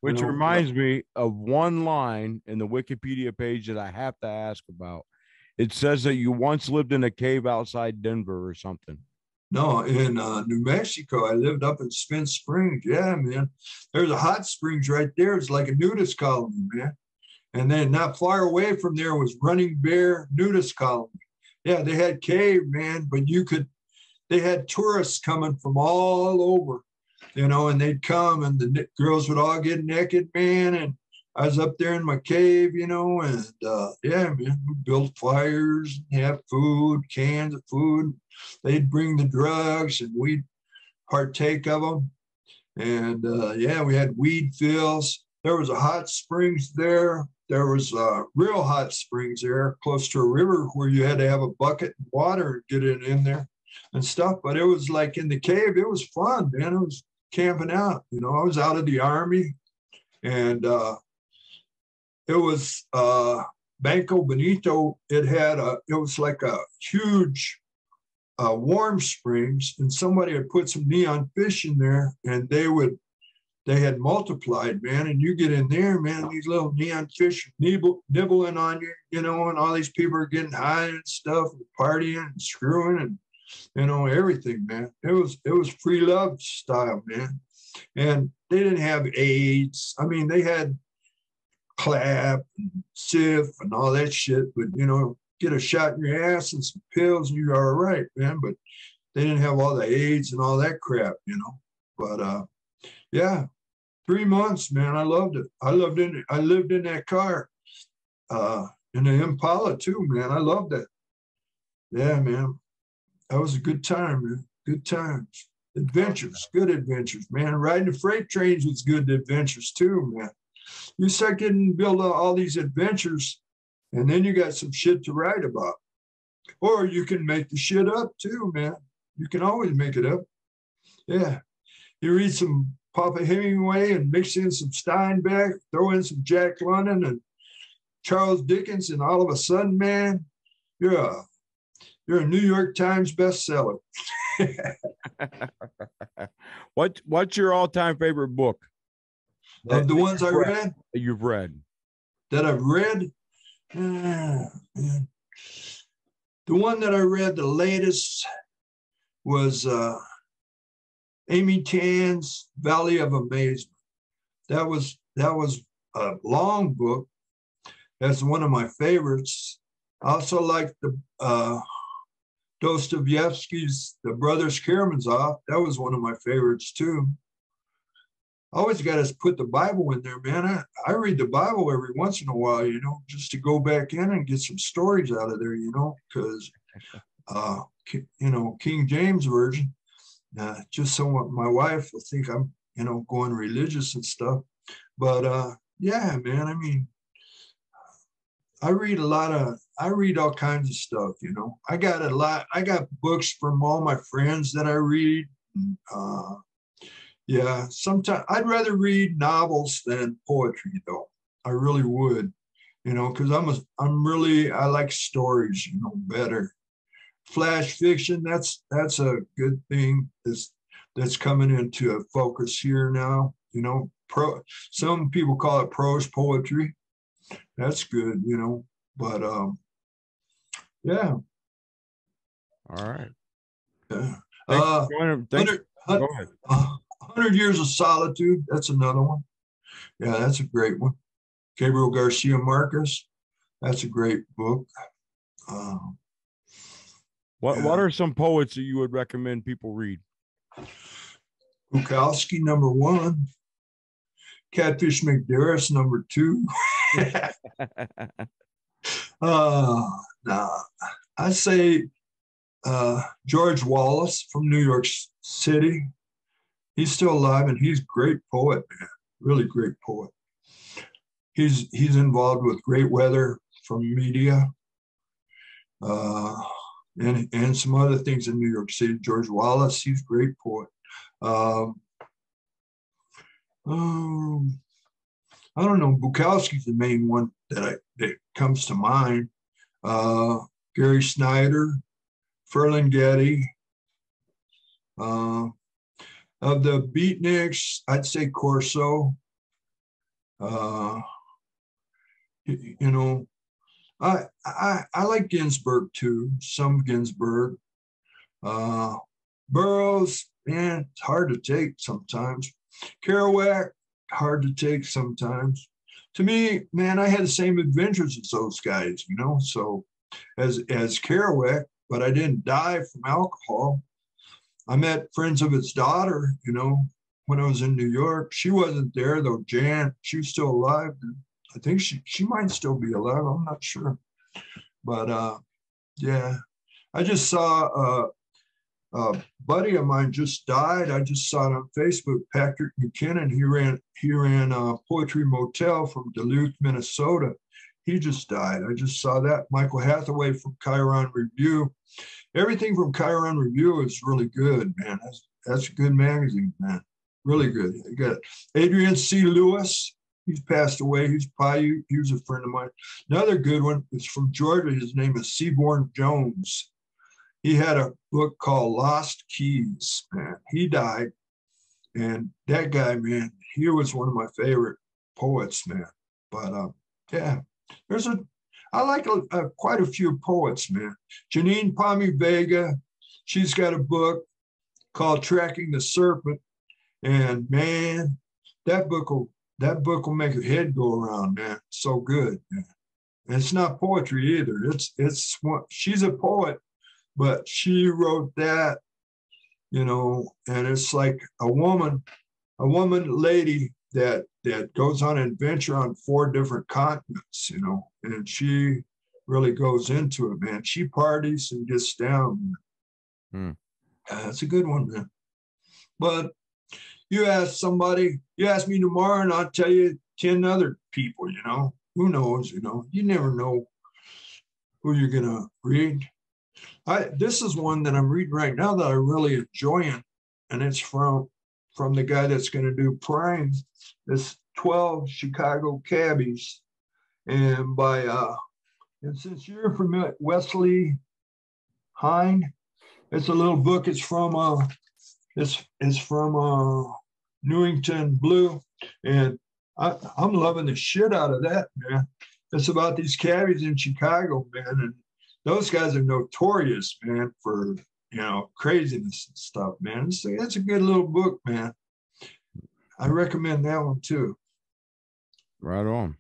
Which reminds me of one line in the Wikipedia page that I have to ask about. It says that you once lived in a cave outside Denver or something. No, in New Mexico. I lived up in Spence Springs. Yeah, man. There's a hot springs right there. It's like a nudist colony, man. And then not far away from there was Running Bear Nudist Colony. Yeah, they had cave, man, but they had tourists coming from all over, you know, and they'd come and the girls would all get naked, man. And I was up there in my cave, you know, and yeah, man, we built fires, have food, cans of food. They'd bring the drugs and we'd partake of them. And yeah, we had weed fills. There was a hot springs there. There was real hot springs there close to a river where you had to have a bucket of water to get it in there and stuff. But it was like in the cave, it was fun, man. It was camping out. You know, I was out of the Army, and it was Banco Bonito. It was like a huge warm springs, and somebody had put some neon fish in there, and they had multiplied, man. And you get in there, man, these little neon fish nibbling on you, you know, and all these people are getting high and stuff, and partying and screwing and, you know, everything, man. It was free love style, man. And they didn't have AIDS. I mean, they had clap and sif and all that shit, but, you know, get a shot in your ass and some pills and you're all right, man. But they didn't have all the AIDS and all that crap, you know. But yeah, 3 months, man. I loved it. I lived in that car, in the Impala too, man. I loved it. Yeah, man. That was a good time, man. Good times. Adventures, good adventures, man. Riding the freight trains was good adventures too, man. You start getting build all these adventures, and then you got some shit to write about. Or you can make the shit up too, man. You can always make it up. Yeah. You read some Papa Hemingway and mix in some Steinbeck, throw in some Jack London and Charles Dickens, and all of a sudden, man, you're a New York Times bestseller. What's your all-time favorite book? Of the ones I read? You've read. That I've read? Man. The one that I read the latest was Amy Tan's Valley of Amazement. That was a long book. That's one of my favorites. I also like the Dostoevsky's The Brothers Karamazov. That was one of my favorites too. I always got to put the Bible in there, man. I read the Bible every once in a while, you know, just to go back in and get some stories out of there, you know, because, you know, King James Version, just so my wife will think I'm, you know, going religious and stuff. But yeah, man, I mean, I read all kinds of stuff, you know. I got books from all my friends that I read. Yeah, sometimes I'd rather read novels than poetry, though. I really would, you know, because I like stories, you know, better. Flash fiction, that's a good thing that's coming into a focus here now, you know. Some people call it prose poetry. That's good, you know. But yeah. All right. Yeah. Go ahead. 100 Years of Solitude. That's another one. Yeah, that's a great one. Gabriel Garcia Marquez. That's a great book. What are some poets that you would recommend people read? Bukowski, number 1. Catfish McDaris, number 2. I say George Wallace from New York City. He's still alive, and he's a great poet, man. Really great poet. He's involved with Great Weather from media, and some other things in New York City. George Wallace, he's a great poet. I don't know. Bukowski's the main one that comes to mind. Gary Snyder, Ferlinghetti. Of the beatniks, I'd say Corso. You know, I like Ginsberg too. Some Ginsberg. Burroughs, man, it's hard to take sometimes. Kerouac, hard to take sometimes. To me, man, I had the same adventures as those guys, you know. So as Kerouac, but I didn't die from alcohol. I met friends of his daughter, you know, when I was in New York. She wasn't there though. Jan, she was still alive. I think she might still be alive. I'm not sure. But yeah, I just saw a buddy of mine just died. I just saw it on Facebook. Patrick McKinnon. He ran a Poetry Motel from Duluth, Minnesota. He just died. I just saw that. Michael Hathaway from Chiron Review. Everything from Chiron Review is really good, man. That's a good magazine, man. Really good. You got Adrian C. Lewis. He's passed away. He was a friend of mine. Another good one is from Georgia. His name is Seaborn Jones. He had a book called Lost Keys, man. He died. And that guy, man, he was one of my favorite poets, man. But yeah, I like quite a few poets, man. Janine Palmy Vega, she's got a book called Tracking the Serpent. And man, that book will make your head go around, man. So good, man. And it's not poetry either. She's a poet, but she wrote that, you know, and it's like a woman lady that goes on an adventure on 4 different continents, you know, and she really goes into it, man. She parties and gets down. That's a good one, man. But you ask me tomorrow, and I'll tell you 10 other people, you know. Who knows, you know? You never know who you're going to read. This is one that I'm reading right now that I really enjoying, and it's from the guy that's going to do Prime. It's 12 Chicago Cabbies, and and since you're familiar, Wesley Hine, it's a little book. It's from Newington Blue, and I'm loving the shit out of that, man. It's about these cabbies in Chicago, man, and those guys are notorious, man, for, you know, craziness and stuff, man. It's a good little book, man. I recommend that one too. Right on.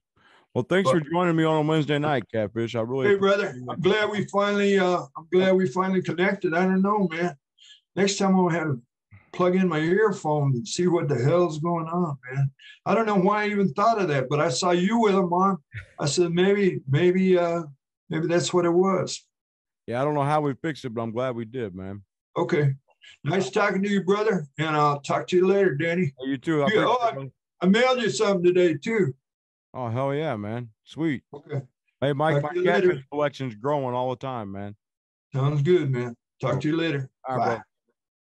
Well, thanks for joining me on a Wednesday night, Catfish. I really. Hey, brother, I'm glad we finally connected. I don't know, man. Next time I'll have to plug in my earphones and see what the hell's going on, man. I don't know why I even thought of that, but I saw you with them on. I said maybe that's what it was. Yeah, I don't know how we fixed it, but I'm glad we did, man. Okay. Nice talking to you, brother. And I'll talk to you later, Danny. Hey, you too. I mailed you something today, too. Oh, hell yeah, man. Sweet. Okay. Hey, Mike, my catfish collection's growing all the time, man. Sounds good, man. Talk to you later. All right, bro.